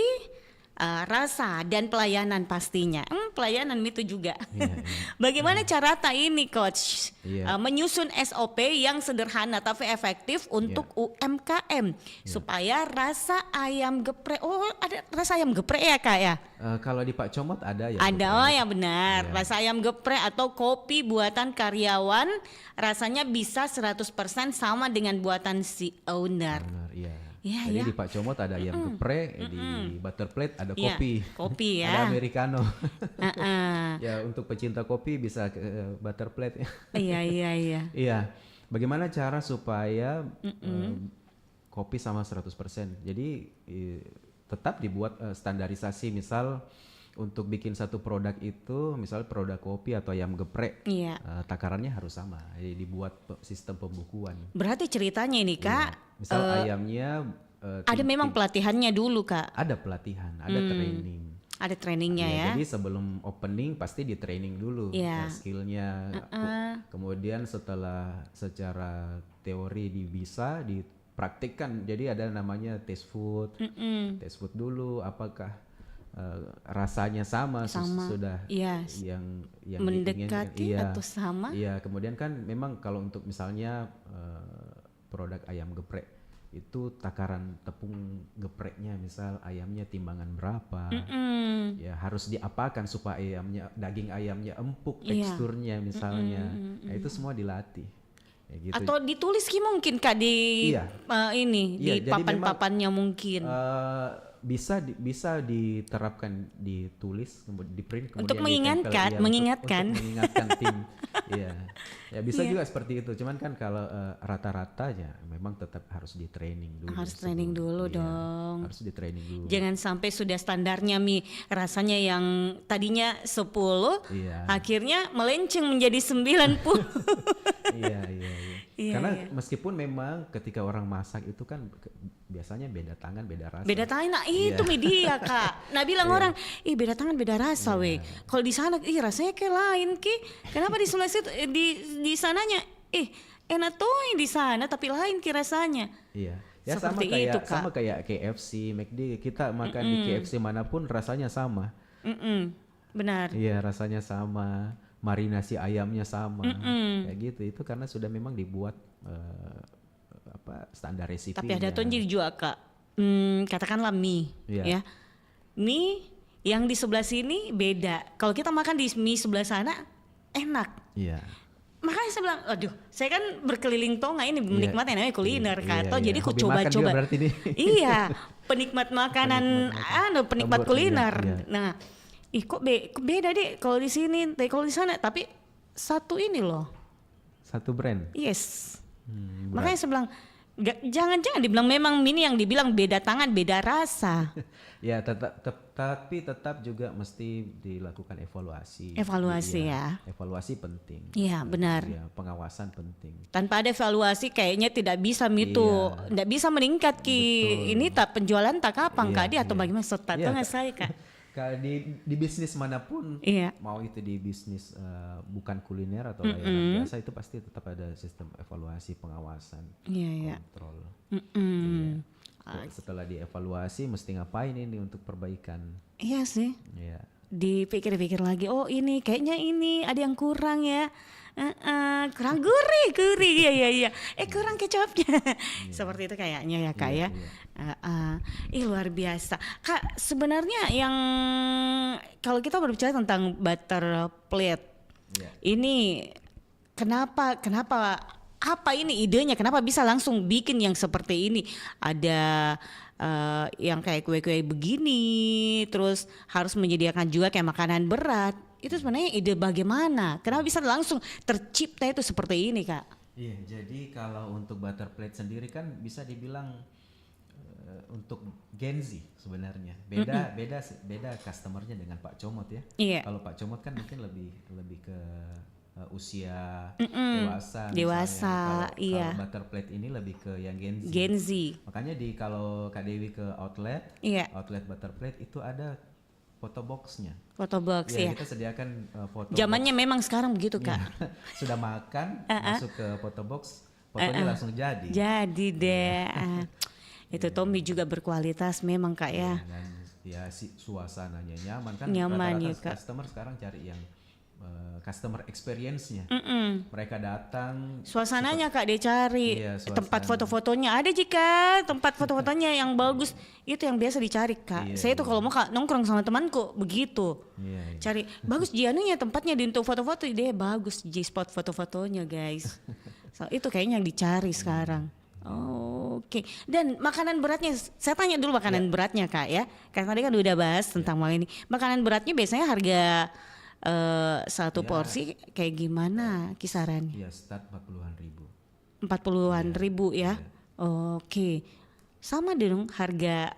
rasa dan pelayanan pastinya. Pelayanan itu juga. Bagaimana cara ini, Coach, menyusun SOP yang sederhana tapi efektif untuk UMKM supaya rasa ayam geprek, ada rasa ayam geprek ya, Kak ya? Kalau di Pak Comot ada ya. Ada, oh ya benar. Rasa ayam geprek atau kopi buatan karyawan rasanya bisa 100% sama dengan buatan si owner. Jadi di Pak Comot ada ayam geprek, di Butterplate ada kopi. Kopi ya. Ada americano. Ya, untuk pecinta kopi bisa ke Butterplate. Iya. Bagaimana cara supaya kopi sama 100%? Jadi tetap dibuat standarisasi, misal untuk bikin satu produk itu, misal produk kopi atau ayam geprek, takarannya harus sama. Jadi dibuat sistem pembukuan. Berarti ceritanya ini, Kak, misal ayamnya ada memang pelatihannya dulu, Kak. Ada pelatihan, ada training. Ada trainingnya ya. Jadi sebelum opening pasti di training dulu skillnya. Kemudian setelah secara teori bisa dipraktikkan. Jadi ada namanya taste food. Taste food dulu, apakah rasanya sama sudah yang mendekati atau sama? Iya, kemudian kan memang kalau untuk misalnya produk ayam geprek itu takaran tepung gepreknya, misal ayamnya timbangan berapa, ya harus diapakan supaya daging ayamnya empuk teksturnya misalnya. Nah, itu semua dilatih. Ya gitu. Atau ditulis mungkin, Kak, di di papan-papannya mungkin. Bisa diterapkan, ditulis, kemudian di print, kemudian untuk mengingatkan tim. Ya bisa juga seperti itu. Cuman kan kalau rata-ratanya memang tetap harus di training dulu. Harus training dulu dong. Harus di training dulu. Jangan sampai sudah standarnya rasanya yang tadinya 10 akhirnya melenceng menjadi 90. Karena meskipun memang ketika orang masak itu kan biasanya beda tangan, beda rasa. Beda tangan, nah itu media, Kak. Nah bilang orang, beda tangan beda rasa weh. Kalau di sana, rasanya kayak lain ki. Kenapa di Sulawesi di sananya, enak tuh yang di sana tapi lain rasanya. Iya. Ya Seperti sama kayak itu, Kak. sama kayak KFC, McD, kita makan di KFC manapun rasanya sama. Benar. Iya, rasanya sama, marinasi ayamnya sama. Kayak gitu. Itu karena sudah memang dibuat standar resipi. Tapi ada tuh jadi juga Kak. Katakanlah mie, Iya. ya. Mie yang di sebelah sini beda. Kalau kita makan di mie sebelah sana enak. Iya. Makanya saya bilang, aduh, saya kan berkeliling Tonga ini menikmati namanya kuliner, Iya, Kak. Jadi aku Hobi makan juga coba-coba. berarti nih. Iya, penikmat makanan, penikmat Campur, kuliner. iya. Nah, kok beda deh kalau di sini, kalau di sana. Tapi satu ini loh, Satu brand. yes. berat. Makanya saya bilang, jangan-jangan dibilang memang ini yang dibilang beda tangan, beda rasa. Ya, tapi tetap juga mesti dilakukan evaluasi. Evaluasi Iya, ya. Evaluasi penting. Iya, benar. Ya, pengawasan penting. Tanpa ada evaluasi kayaknya tidak bisa itu, tidak bisa meningkat ki. Betul. Ini tak penjualan tak kapan Iya, Kak dia atau iya. bagaimana? Tahu Iya, nggak saya Kak? Kalau di bisnis manapun, Iya. mau itu di bisnis bukan kuliner atau layanan biasa, itu pasti tetap ada sistem evaluasi, pengawasan, Iya, iya. kontrol. Mm-mm. Setelah dievaluasi, mesti ngapain ini untuk perbaikan? Iya sih. Iya. Dipikir-pikir lagi, oh ini kayaknya ini ada yang kurang ya. Kurang gurih, iya. Kurang kecapnya. Seperti itu kayaknya ya Kak ya. Luar biasa. Kak, sebenarnya yang kalau kita berbicara tentang butter plate, ini kenapa apa ini idenya? Kenapa bisa langsung bikin yang seperti ini? Ada yang kayak kue-kue begini, terus harus menyediakan juga kayak makanan berat. Itu sebenarnya ide bagaimana? Kenapa bisa langsung tercipta itu seperti ini, Kak? Iya, jadi kalau untuk butter plate sendiri kan bisa dibilang untuk Gen Z sebenarnya. Beda customernya dengan Pak Comot ya. Iya. Kalau Pak Comot kan mungkin lebih ke usia dewasa. Dewasa, Kalau iya. butter plate ini lebih ke yang Gen Z. Gen Z. Makanya kalau Kak Dewi ke outlet butter plate itu ada foto boxnya. Foto box ya. Kita sediakan foto. Zamannya box. memang sekarang begitu Kak. Sudah makan, masuk ke foto box, fotonya langsung jadi. Jadi deh. Itu Tommy juga berkualitas memang Kak ya. Dan ya suasananya nyaman kan. Nyaman Rata-rata ya Kak. customer sekarang cari yang customer experience-nya. Mereka datang. Suasananya Kak dia cari. Iya, tempat suasana. foto-fotonya ada jika tempat foto-fotonya yang bagus itu yang biasa dicari Kak. Iya, Saya tuh kalau mau Kak nongkrong sama temanku begitu. Iya. Cari bagus Jianunya tempatnya di untuk foto-foto dia bagus J spot foto-fotonya guys. So, itu kayaknya yang dicari sekarang. Oke. Dan makanan beratnya saya tanya dulu makanan beratnya Kak ya. Karena tadi kan udah bahas tentang hal ini. Makanan beratnya biasanya harga satu porsi kayak gimana kisaran? Ya start 40-an ribu. 40-an ribu ya. Oke. Sama dong harga.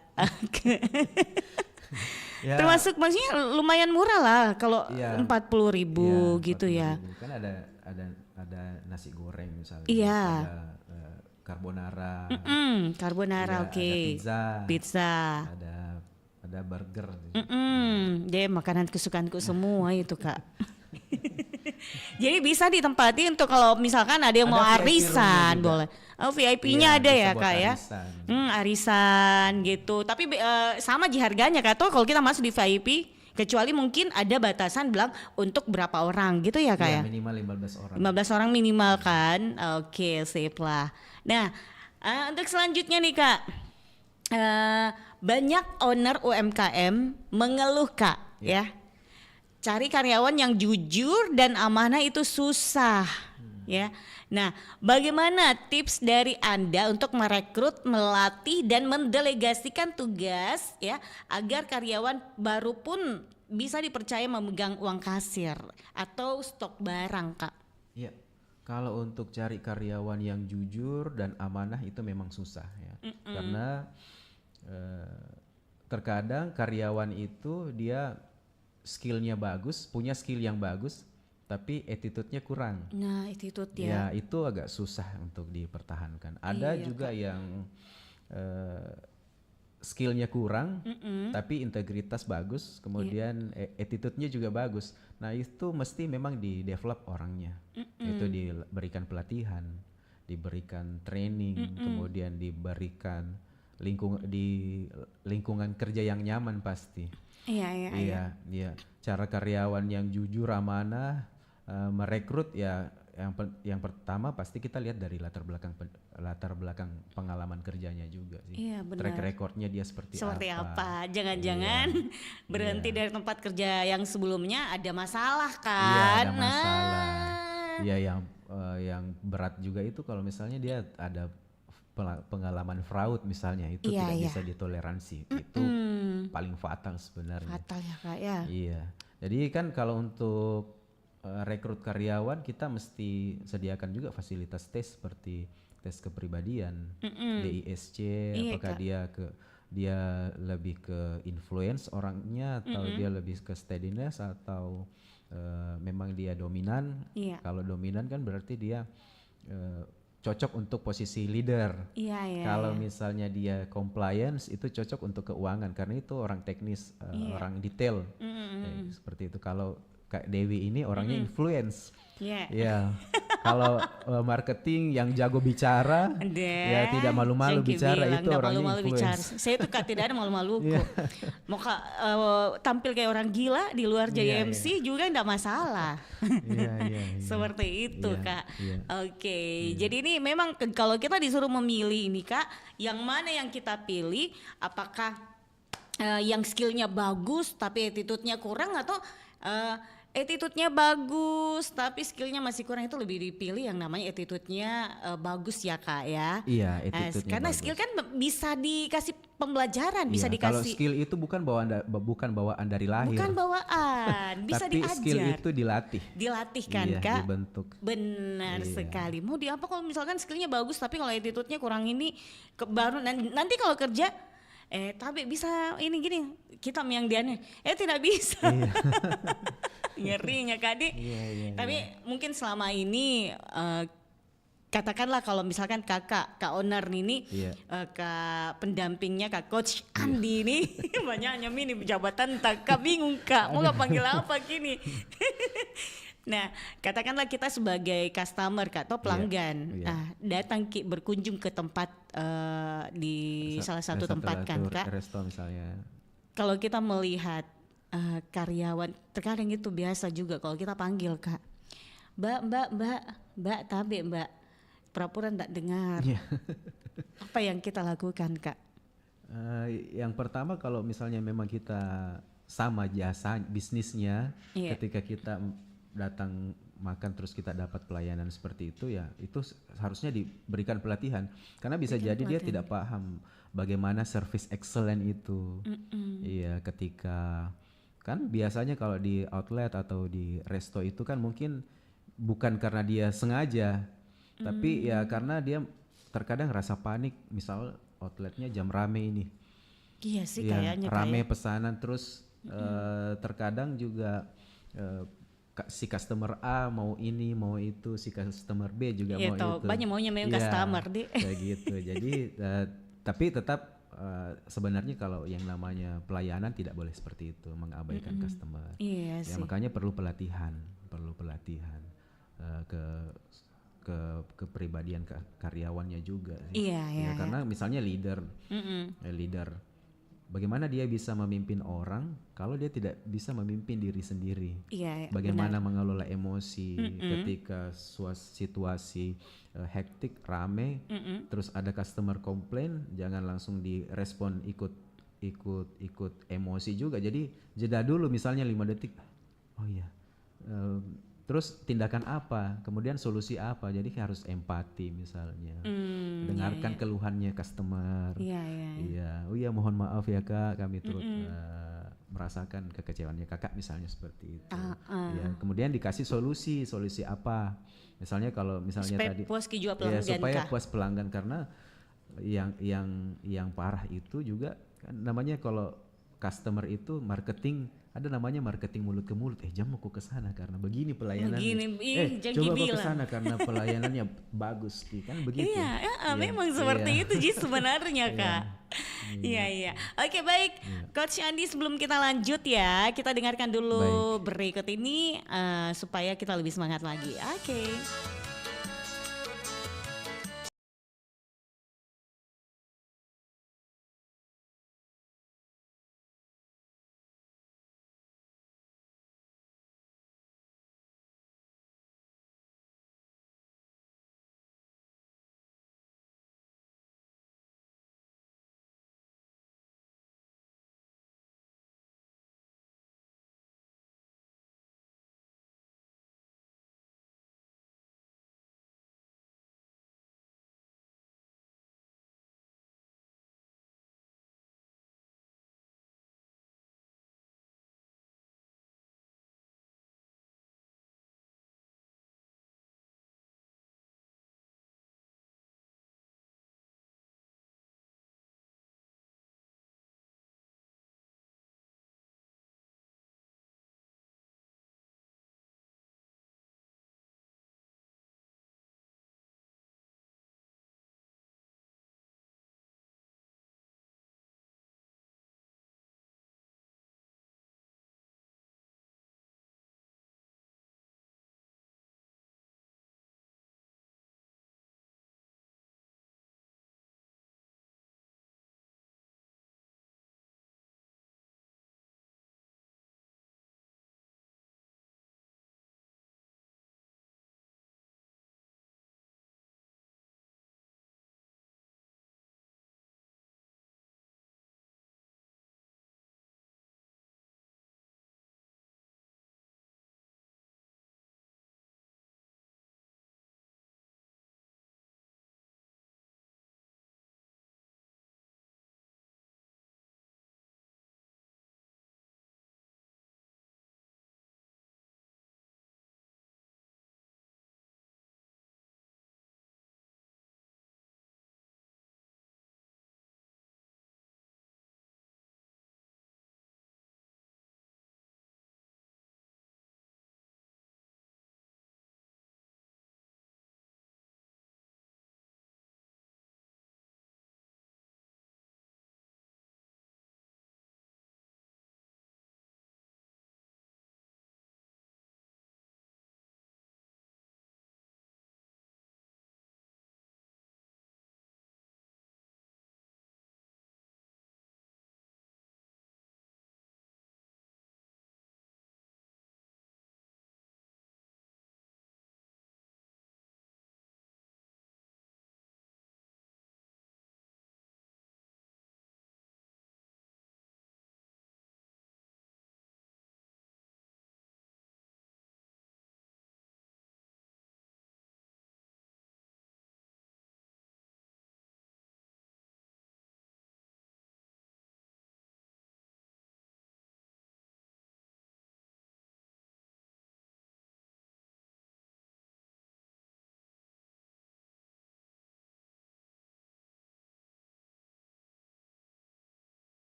Ya, Termasuk maksudnya lumayan murah lah kalau Iya. 40.000 gitu ya. 40.000. Kan ada nasi goreng misalnya. Iya. Ada carbonara. Carbonara Iya, oke. ada Pizza. Ada burger. Dia makanan kesukaanku semua itu Kak. Jadi bisa ditempati untuk kalau misalkan ada yang Ada mau VIP arisan room-nya juga. boleh. Oh VIP-nya Iya, ada bisa ya buat Kak ya. arisan. Arisan gitu. Tapi sama di harganya Kak. Tuh kalau kita masuk di VIP kecuali mungkin ada batasan bilang untuk berapa orang gitu ya Kak ya. Minimal 15 orang. 15 orang minimal kan. Oke, sip lah. Nah, untuk selanjutnya nih Kak. Banyak owner UMKM mengeluh Kak ya. Cari karyawan yang jujur dan amanah itu susah ya. Nah, bagaimana tips dari Anda untuk merekrut, melatih dan mendelegasikan tugas ya agar karyawan baru pun bisa dipercaya memegang uang kasir atau stok barang Kak? Iya. Kalau untuk cari karyawan yang jujur dan amanah itu memang susah ya. Karena terkadang karyawan itu dia skillnya bagus, punya skill yang bagus, tapi attitude-nya kurang. Nah, attitude Ya itu agak susah untuk dipertahankan. Ada juga yang skillnya kurang, tapi integritas bagus, kemudian attitude-nya juga bagus. Nah itu mesti memang di develop orangnya, itu diberikan pelatihan. diberikan training, kemudian diberikan lingkungan kerja yang nyaman pasti. Iya. Cara karyawan yang jujur, amanah, merekrut ya yang pertama pasti kita lihat dari latar belakang pengalaman kerjanya juga sih. Iya, benar. Track recordnya dia seperti apa? Jangan-jangan berhenti dari tempat kerja yang sebelumnya ada masalah Iya, kan? ada masalah. Iya, yang berat juga itu kalau misalnya dia ada pengalaman fraud misalnya, itu tidak bisa ditoleransi. Itu paling fatal sebenarnya. Fatal ya Kak ya. Iya. Jadi kan kalau untuk rekrut karyawan kita mesti sediakan juga fasilitas tes seperti tes kepribadian, DISC, apakah dia lebih ke influence orangnya atau dia lebih ke steadiness atau memang dia dominan. Kalau dominan kan berarti dia cocok untuk posisi leader. Kalau misalnya dia compliance itu cocok untuk keuangan karena itu orang teknis, orang detail. Seperti itu. Kalau Kak Dewi ini orangnya influence. Ya. Kalau marketing yang jago bicara, ya tidak malu-malu bicara, itu orangnya influence. Saya tuh Kak tidak ada malu-malu kok. Mau Kak tampil kayak orang gila di luar jadi MC juga enggak masalah. Seperti itu Kak. Oke. Jadi ini memang kalau kita disuruh memilih ini Kak, yang mana yang kita pilih? Apakah yang skillnya bagus tapi attitude-nya kurang atau attitude-nya bagus tapi skillnya masih kurang, itu lebih dipilih yang namanya attitude-nya bagus ya Kak ya. Iya, attitude-nya karena bagus. skill kan bisa dikasih pembelajaran, bisa dikasih. Kalau skill itu bukan bawaan dari lahir. Bukan bawaan, bisa tapi diajar. skill itu dilatih. Dilatih kan Kak? Dibentuk. Benar sekali. Mau di apa kalau misalkan skillnya bagus tapi kalau attitude-nya kurang ini baru nanti kalau kerja tapi bisa ini gini, kita yang dianeh tidak bisa. Ngerinya Kak Di. Tapi mungkin selama ini katakanlah kalau misalkan Kak owner ini Kak pendampingnya Kak Coach Andi ini banyak nyami jabatan Kak bingung Kak mau nggak panggil apa gini. Nah, katakanlah kita sebagai customer Kak atau pelanggan, datang berkunjung ke tempat di salah satu tempat kan Kak. Resto misalnya. Kalau kita melihat karyawan, terkadang itu biasa juga kalau kita panggil Kak, Mbak, tabe Mbak, pura-pura enggak dengar. Apa yang kita lakukan Kak? Yang pertama kalau misalnya memang kita sama jasa bisnisnya, ketika kita datang makan terus kita dapat pelayanan seperti itu ya itu harusnya diberikan pelatihan karena bisa jadi dia tidak paham bagaimana service excellent itu. Iya, ketika kan biasanya kalau di outlet atau di resto itu kan mungkin bukan karena dia sengaja tapi ya karena dia terkadang rasa panik, misal outletnya jam rame ini. Iya sih kayaknya rame pesanan terus terkadang juga si customer A mau ini mau itu, si customer B juga mau itu. Banyak maunya customer deh. Kayak gitu. Jadi tapi tetap sebenarnya kalau yang namanya pelayanan tidak boleh seperti itu, mengabaikan customer. Iya sih. Makanya perlu pelatihan ke kepribadian karyawannya juga sih. Iya. Karena misalnya leader, bagaimana dia bisa memimpin orang kalau dia tidak bisa memimpin diri sendiri? Bagaimana mengelola emosi ketika situasi hektik, rame, terus ada customer komplain, jangan langsung direspon ikut emosi juga. Jadi jeda dulu misalnya 5 detik. Oh iya. Terus tindakan apa, kemudian solusi apa, jadi harus empati misalnya, dengarkan keluhannya customer. Oh iya mohon maaf ya Kak, kami turut merasakan kekecewaannya Kakak misalnya seperti itu. Kemudian dikasih solusi apa, misalnya kalau misalnya supaya tadi puas juga pelanggan supaya puas pelanggan, karena yang parah itu juga kan namanya kalau customer itu marketing. Ada namanya marketing mulut ke mulut. Jangan mau ke sana karena begini pelayanannya. Coba ke sana karena pelayanannya bagus, kan begitu. Memang seperti itu Ji sebenarnya Kak. Iya. Oke, baik. Coach Andi, sebelum kita lanjut ya, kita dengarkan dulu berikut ini supaya kita lebih semangat lagi. Oke.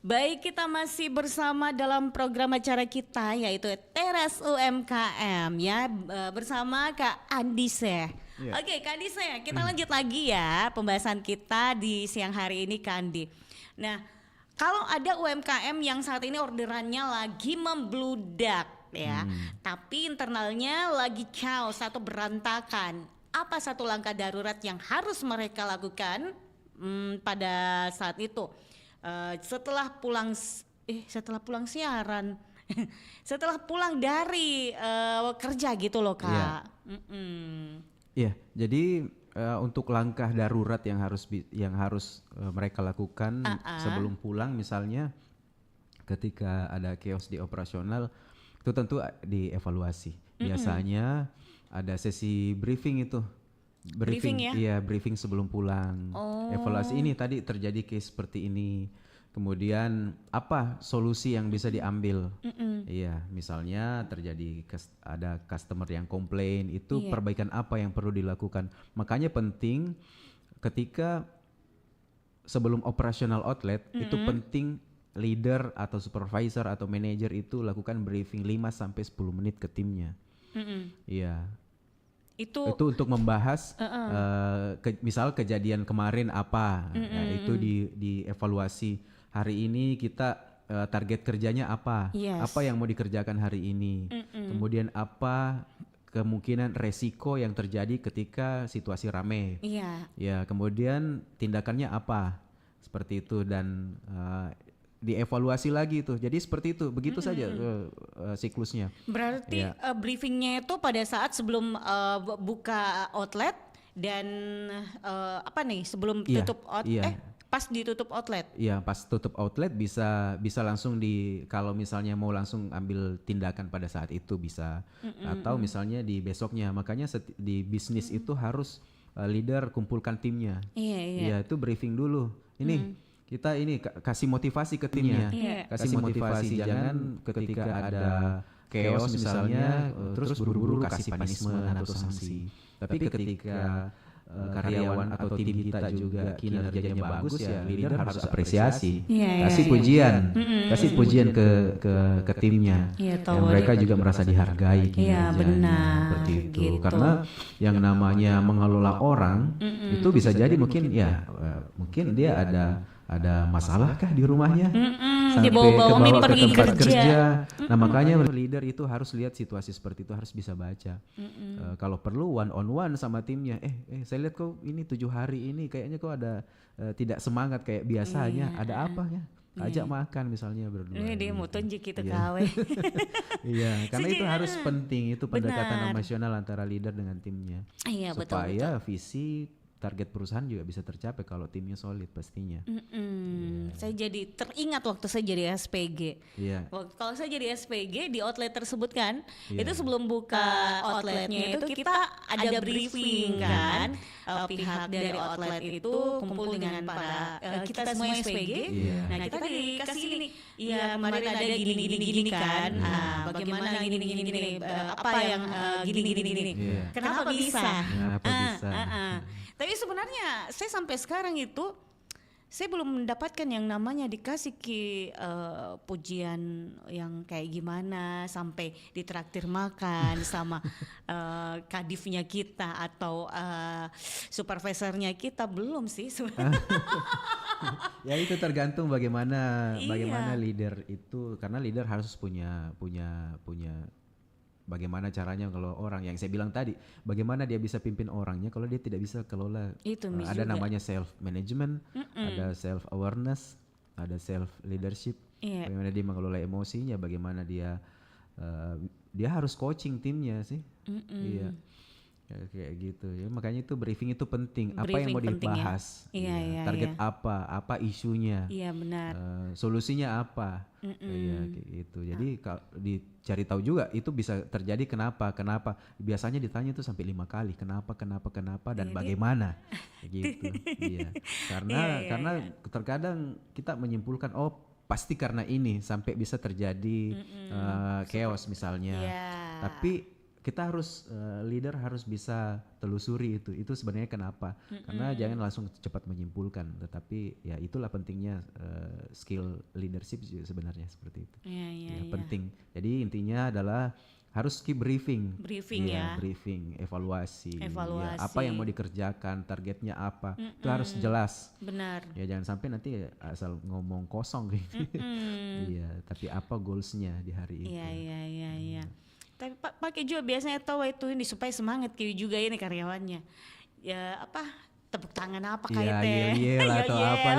Baik, kita masih bersama dalam program acara kita yaitu Teras UMKM ya, bersama Kak Andise. Iya. Oke, Kak Andise, kita lanjut lagi ya pembahasan kita di siang hari ini, Kak Andi. Nah, kalau ada UMKM yang saat ini orderannya lagi membludak ya, tapi internalnya lagi chaos atau berantakan, apa satu langkah darurat yang harus mereka lakukan pada saat itu? Setelah pulang siaran, setelah pulang dari kerja gitu loh, Kak. Iya, jadi untuk langkah darurat yang harus mereka lakukan sebelum pulang, misalnya ketika ada chaos di operasional, itu tentu dievaluasi. Biasanya ada sesi briefing itu. Briefing ya? Iya, briefing sebelum pulang. Evaluasi ini tadi terjadi case seperti ini. Kemudian apa solusi yang bisa diambil? Iya, misalnya terjadi ada customer yang komplain, itu perbaikan apa yang perlu dilakukan? Makanya penting ketika sebelum operasional outlet itu penting leader atau supervisor atau manager itu lakukan briefing 5 sampai 10 menit ke timnya. Iya. Itu untuk membahas misal kejadian kemarin apa, itu dievaluasi. Hari ini kita target kerjanya apa, apa yang mau dikerjakan hari ini, kemudian apa kemungkinan resiko yang terjadi ketika situasi rame, ya kemudian tindakannya apa, seperti itu, dan dievaluasi lagi itu. Jadi seperti itu, begitu saja siklusnya. Berarti briefingnya itu pada saat sebelum buka outlet dan sebelum tutup outlet, pas ditutup outlet. Iya, pas tutup outlet bisa langsung kalau misalnya mau langsung ambil tindakan pada saat itu bisa, atau misalnya di besoknya. Makanya di bisnis itu harus leader kumpulkan timnya. Iya, itu briefing dulu. Ini kita kasih motivasi ke timnya, kasih motivasi, jangan ketika ada chaos misalnya terus buru-buru kasih punishment atau sanksi. Tapi ketika karyawan atau tim kita juga kinerjanya bagus, ya leader harus apresiasi, kasih pujian ke timnya, dan mereka juga merasa dihargai kinerjanya, seperti itu. Gitu. Karena yang namanya mengelola orang itu bisa jadi mungkin dia ada masalah kah di rumahnya, sampai kebawa ke tempat kerja. Nah makanya leader itu harus lihat situasi seperti itu, harus bisa baca. Kalau perlu one on one sama timnya, saya lihat kau ini 7 hari ini kayaknya kau ada tidak semangat kayak biasanya, ada apa ya? Ajak makan misalnya berdua. Dia mau tunjuk kita kawe. Iya, karena itu harus penting, itu pendekatan emosional antara leader dengan timnya. Supaya visi target perusahaan juga bisa tercapai kalau timnya solid pastinya. Saya jadi teringat waktu saya jadi SPG. Kalau saya jadi SPG di outlet tersebut kan, itu sebelum buka outletnya itu kita ada briefing kan, pihak dari outlet itu kumpul dengan para kita semua SPG. Nah kita dikasih ini, kemarin ada gini kan, bagaimana gini, apa yang gini. Kenapa bisa? Tapi sebenarnya saya sampai sekarang itu saya belum mendapatkan yang namanya dikasih pujian yang kayak gimana sampai ditraktir makan sama kadifnya kita atau supervisornya kita, belum sih. Ya itu tergantung bagaimana leader itu, karena leader harus punya bagaimana caranya kalau orang yang saya bilang tadi, bagaimana dia bisa pimpin orangnya kalau dia tidak bisa kelola. Ada namanya self management, ada self awareness, ada self leadership. Bagaimana dia mengelola emosinya, bagaimana dia harus coaching timnya sih. Iya. Kayak gitu ya, makanya itu briefing itu penting. Apa yang mau dibahas, target apa isunya, benar. Solusinya apa, kayak gitu. Jadi kalau dicari tahu juga itu bisa terjadi kenapa. Biasanya ditanya itu sampai 5 kali, kenapa dan bagaimana, gitu. Karena terkadang kita menyimpulkan pasti karena ini sampai bisa terjadi chaos misalnya. Tapi kita harus leader harus bisa telusuri itu sebenarnya kenapa. Karena jangan langsung cepat menyimpulkan, tetapi ya itulah pentingnya skill leadership sebenarnya seperti itu. Penting. Jadi intinya adalah harus keep briefing ya. Briefing, evaluasi. Ya, Evaluasi. apa yang mau dikerjakan, targetnya apa, itu harus jelas. Benar. Ya jangan sampai nanti asal ngomong kosong gitu. Iya, tapi apa goalsnya di hari itu? Iya. Tapi pakai juga biasanya tahu itu ini supaya semangat juga ini karyawannya. Ya apa? Tepuk tangan apa kaitnya? Iya, atau apa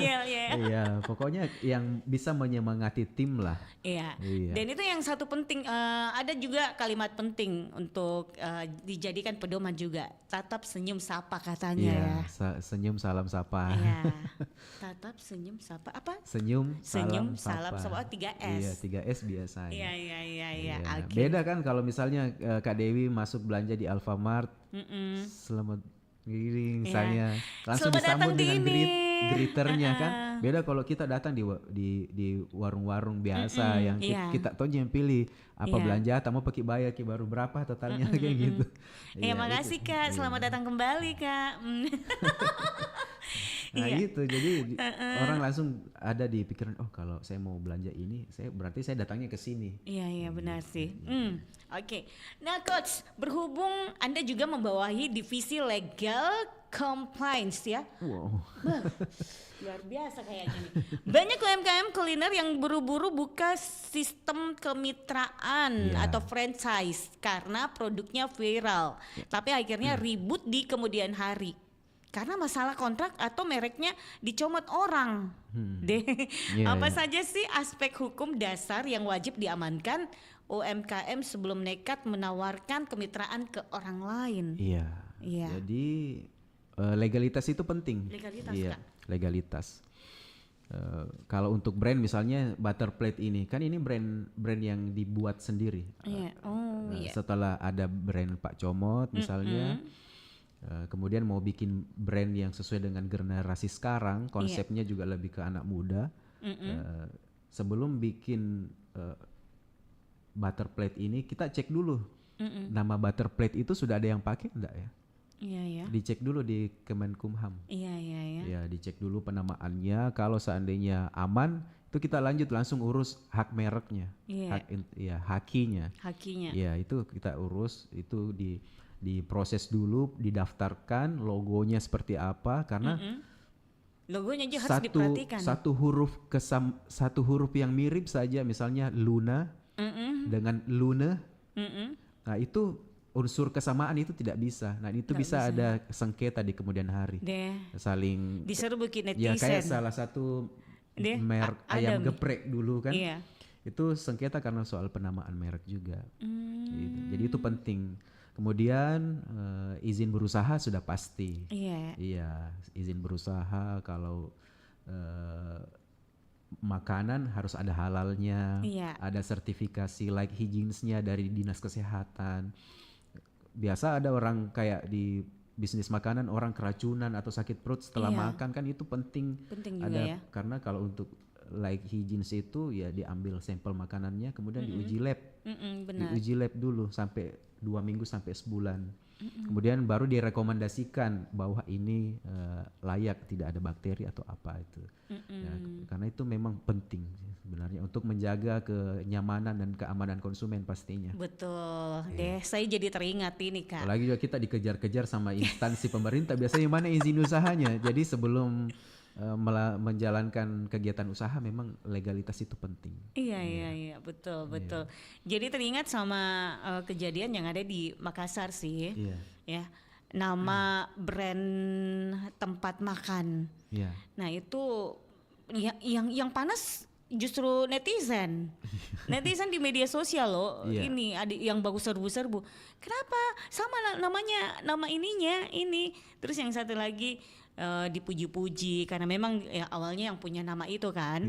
ya? Iya. Iya, pokoknya yang bisa menyemangati tim lah. Iya. Dan itu yang satu penting, ada juga kalimat penting untuk dijadikan pedoman juga. Tatap senyum sapa katanya ya. Senyum salam sapa. Iya. Tatap senyum sapa apa? Senyum salam sapa. 3S. Iya, 3S biasanya. Iya. Okay. Beda kan kalau misalnya Kak Dewi masuk belanja di Alfamart. Selamat giring misalnya langsung disambut dengan greeternya kan. Beda kalau kita datang di warung-warung biasa yang kita tahu yang pilih apa belanja, mau pakai bayar baru berapa totalnya kayak gitu. Makasih Kak, selamat datang kembali Kak. Nah gitu, jadi orang langsung ada di pikiran, oh kalau saya mau belanja ini, berarti saya datangnya ke sini. Iya benar sih. Oke. Nah Coach, berhubung Anda juga membawahi divisi legal compliance ya. Wow. Luar biasa kayaknya nih. Banyak UMKM kuliner yang buru-buru buka sistem kemitraan atau franchise karena produknya viral. Tapi akhirnya ribut di kemudian hari. Karena masalah kontrak atau mereknya dicomot orang. Apa saja sih aspek hukum dasar yang wajib diamankan UMKM sebelum nekat menawarkan kemitraan ke orang lain? Iya. Jadi legalitas itu penting. Legalitas. Kalau untuk brand misalnya Butterplate ini, kan ini brand yang dibuat sendiri. Setelah ada brand Pak Comot misalnya. Kemudian mau bikin brand yang sesuai dengan generasi sekarang, konsepnya juga lebih ke anak muda. Sebelum bikin Butterplate ini, kita cek dulu nama Butterplate itu sudah ada yang pakai enggak ya? Iya. Dicek dulu di Kemenkumham. Iya. Ya, dicek dulu penamaannya. Kalau seandainya aman, itu kita lanjut langsung urus hak mereknya, hakinya. Ya, itu kita urus, itu diproses dulu, didaftarkan logonya seperti apa, karena logonya aja harus diperhatikan. Satu huruf yang mirip saja, misalnya Luna dengan Luna, nah itu unsur kesamaan itu tidak bisa. Nah itu bisa ada sengketa di kemudian hari. Saling diserbu netizen. Ya kayak salah satu merek ayam geprek dulu kan. Itu sengketa karena soal penamaan merek juga. Gitu. Jadi itu penting. Kemudian izin berusaha sudah pasti. Iya, izin berusaha. Kalau makanan harus ada halalnya, ada sertifikasi like hygienes-nya dari dinas kesehatan. Biasa ada orang kayak di bisnis makanan, orang keracunan atau sakit perut setelah makan, kan itu penting ada juga karena kalau untuk like hygienes itu ya diambil sampel makanannya, kemudian diuji lab. Diuji lab dulu sampai 2 minggu sampai sebulan. Kemudian baru direkomendasikan bahwa ini layak, tidak ada bakteri atau apa itu. Ya, karena itu memang penting sebenarnya untuk menjaga kenyamanan dan keamanan konsumen pastinya. Betul. Saya jadi teringat ini Kak. Apalagi juga kita dikejar-kejar sama instansi pemerintah, biasanya mana izin usahanya. Jadi sebelum menjalankan kegiatan usaha memang legalitas itu penting. Iya, betul. Jadi teringat sama kejadian yang ada di Makassar sih. Ya. Nama brand tempat makan. Nah, itu yang panas justru netizen. Netizen di media sosial loh. Ini ada yang bagus serbu-serbu. Kenapa? Sama namanya, nama ininya ini. Terus yang satu lagi dipuji-puji karena memang awalnya yang punya nama itu kan.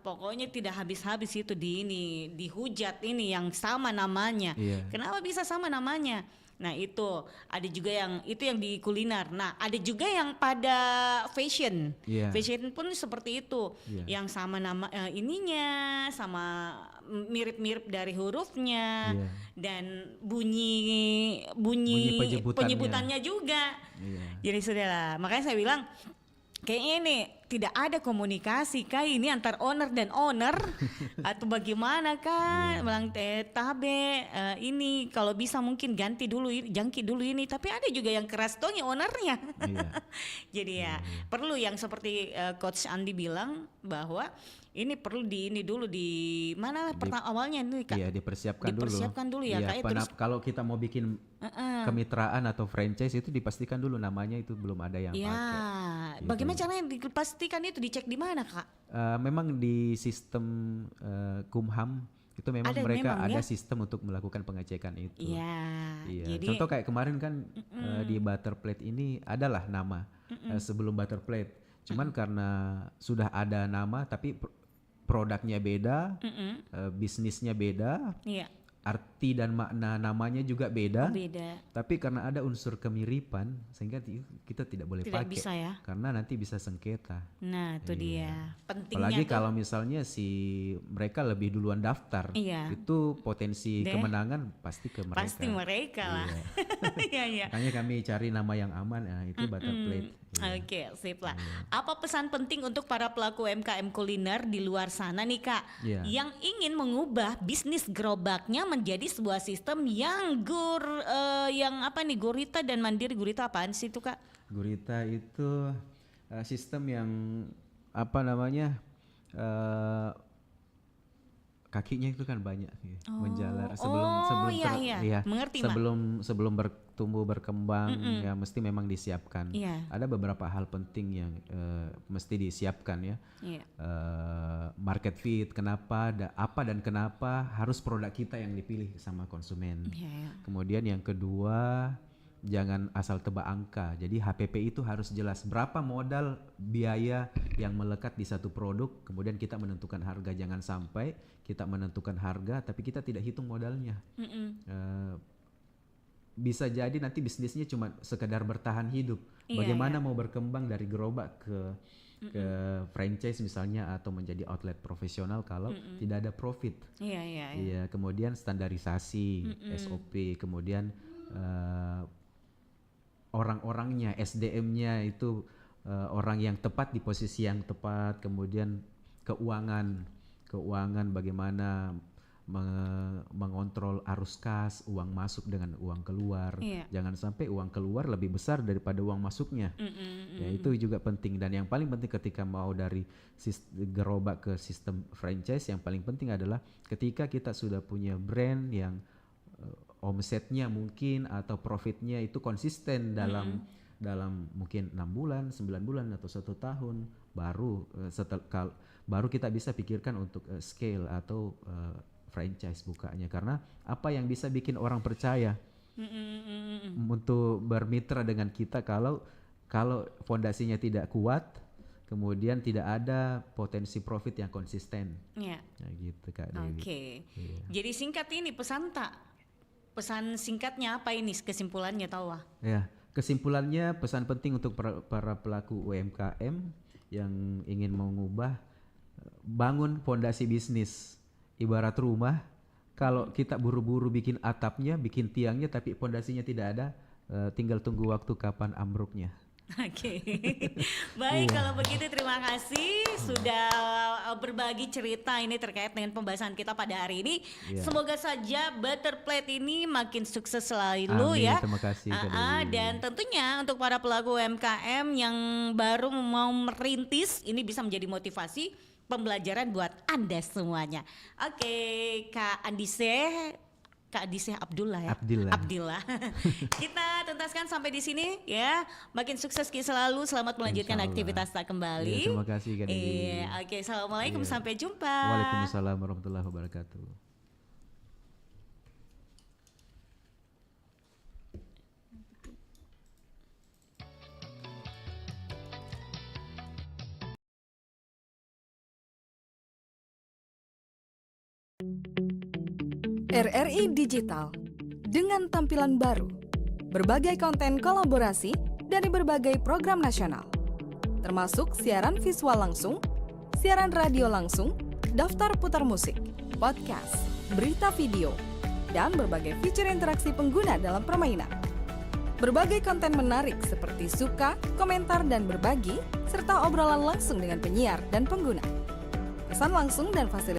Pokoknya tidak habis-habis itu dihujat ini yang sama namanya. Kenapa bisa sama namanya? Nah itu ada juga yang itu yang di kuliner. Nah ada juga yang pada fashion. Iya. Fashion pun seperti itu, Iya. yang sama nama ininya, sama mirip-mirip dari hurufnya Iya. dan bunyi Bunyi penyebutannya. penyebutannya juga. Iya. Jadi sudahlah, makanya saya bilang kayaknya ini tidak ada komunikasi kah ini antar owner dan owner atau bagaimana kah? Bilang tabe ini kalau bisa mungkin ganti dulu jangkit dulu ini, tapi ada juga yang keras tonya ownernya. Iya. Jadi ya perlu yang seperti Coach Andi bilang bahwa ini perlu di ini dulu di mana pertama awalnya ini Kak. Iya, dipersiapkan dulu ya Iya, Kak. Terus kalau kita mau bikin kemitraan atau franchise itu dipastikan dulu namanya itu belum ada yang ya, pakai. bagaimana caranya dipastikan itu dicek di mana Kak? Memang di sistem Kumham itu memang mereka memang, ada ya? sistem untuk melakukan pengecekan itu. Iya. Iya. Jadi Contoh kayak kemarin kan di Butterplate ini adalah nama sebelum Butterplate. Cuman karena sudah ada nama tapi produknya beda, bisnisnya beda, iya. arti dan makna namanya juga beda. Beda. Tapi karena ada unsur kemiripan sehingga kita tidak boleh Tidak pakai bisa ya? karena nanti bisa sengketa. Nah, itu dia. Pentingnya Apalagi tuh. kalau misalnya mereka lebih duluan daftar, Iya. itu potensi Deh. kemenangan pasti ke mereka. Pasti mereka lah. Iya, iya. Makanya kami cari nama yang aman, itu Butterplate. Iya. Oke, sip lah. Apa pesan penting untuk para pelaku UMKM kuliner di luar sana nih Kak, Iya. yang ingin mengubah bisnis gerobaknya menjadi sebuah sistem yang yang apa nih, gurita dan mandiri. Gurita apaan sih itu Kak? Gurita itu sistem yang apa namanya, kakinya itu kan banyak menjalar Mengerti, sebelum bertumbuh berkembang ya mesti memang disiapkan. Iya. Ada beberapa hal penting yang mesti disiapkan ya. Iya. Market fit, kenapa apa dan kenapa harus produk kita yang dipilih sama konsumen. Iya. Kemudian yang kedua, jangan asal tebak angka. Jadi HPP itu harus jelas berapa modal biaya yang melekat di satu produk, kemudian kita menentukan harga. Jangan sampai kita menentukan harga tapi kita tidak hitung modalnya. Bisa jadi nanti bisnisnya cuma sekedar bertahan hidup. Iya, Bagaimana mau berkembang dari gerobak ke franchise misalnya atau menjadi outlet profesional kalau tidak ada profit. Iya, kemudian standarisasi, SOP, kemudian orang-orangnya, SDM-nya itu orang yang tepat di posisi yang tepat, kemudian keuangan bagaimana mengontrol arus kas, uang masuk dengan uang keluar. Jangan sampai uang keluar lebih besar daripada uang masuknya. Ya itu juga penting, dan yang paling penting ketika mau dari gerobak ke sistem franchise, yang paling penting adalah ketika kita sudah punya brand yang omsetnya mungkin atau profitnya itu konsisten dalam mungkin 6 bulan, 9 bulan atau 1 tahun, baru kita bisa pikirkan untuk scale atau franchise bukanya. Karena apa yang bisa bikin orang percaya untuk bermitra dengan kita kalau fondasinya tidak kuat, kemudian tidak ada potensi profit yang konsisten. Iya. Nah, gitu Kak Dewi. Oke. Iya. Jadi singkat ini pesan singkatnya apa ini, kesimpulannya tahu? Ya, kesimpulannya pesan penting untuk para pelaku UMKM yang ingin mengubah, bangun fondasi bisnis. Ibarat rumah, kalau kita buru-buru bikin atapnya, bikin tiangnya tapi fondasinya tidak ada, tinggal tunggu waktu kapan ambruknya. Oke. Baik, kalau begitu terima kasih sudah berbagi cerita ini terkait dengan pembahasan kita pada hari ini. Semoga saja Butterplate ini makin sukses selalu. Amin, ya. Terima kasih. Dan tentunya untuk para pelaku UMKM yang baru mau merintis, ini bisa menjadi motivasi pembelajaran buat Anda semuanya. Oke, Kak Andise Abdullah ya. Abdillah. Kita tuntaskan sampai di sini ya. Makin sukses selalu. Selamat melanjutkan aktivitas tak kembali. Ya, terima kasih Kak Dewi. Oke, assalamualaikum, sampai jumpa. Waalaikumsalam warahmatullahi wabarakatuh. RRI Digital dengan tampilan baru berbagai konten kolaborasi dari berbagai program nasional, termasuk siaran visual langsung, siaran radio langsung, daftar putar musik, podcast, berita video, dan berbagai fitur interaksi pengguna dalam permainan. Berbagai konten menarik seperti suka, komentar, dan berbagi, serta obrolan langsung dengan penyiar dan pengguna. Pesan langsung dan fasilitas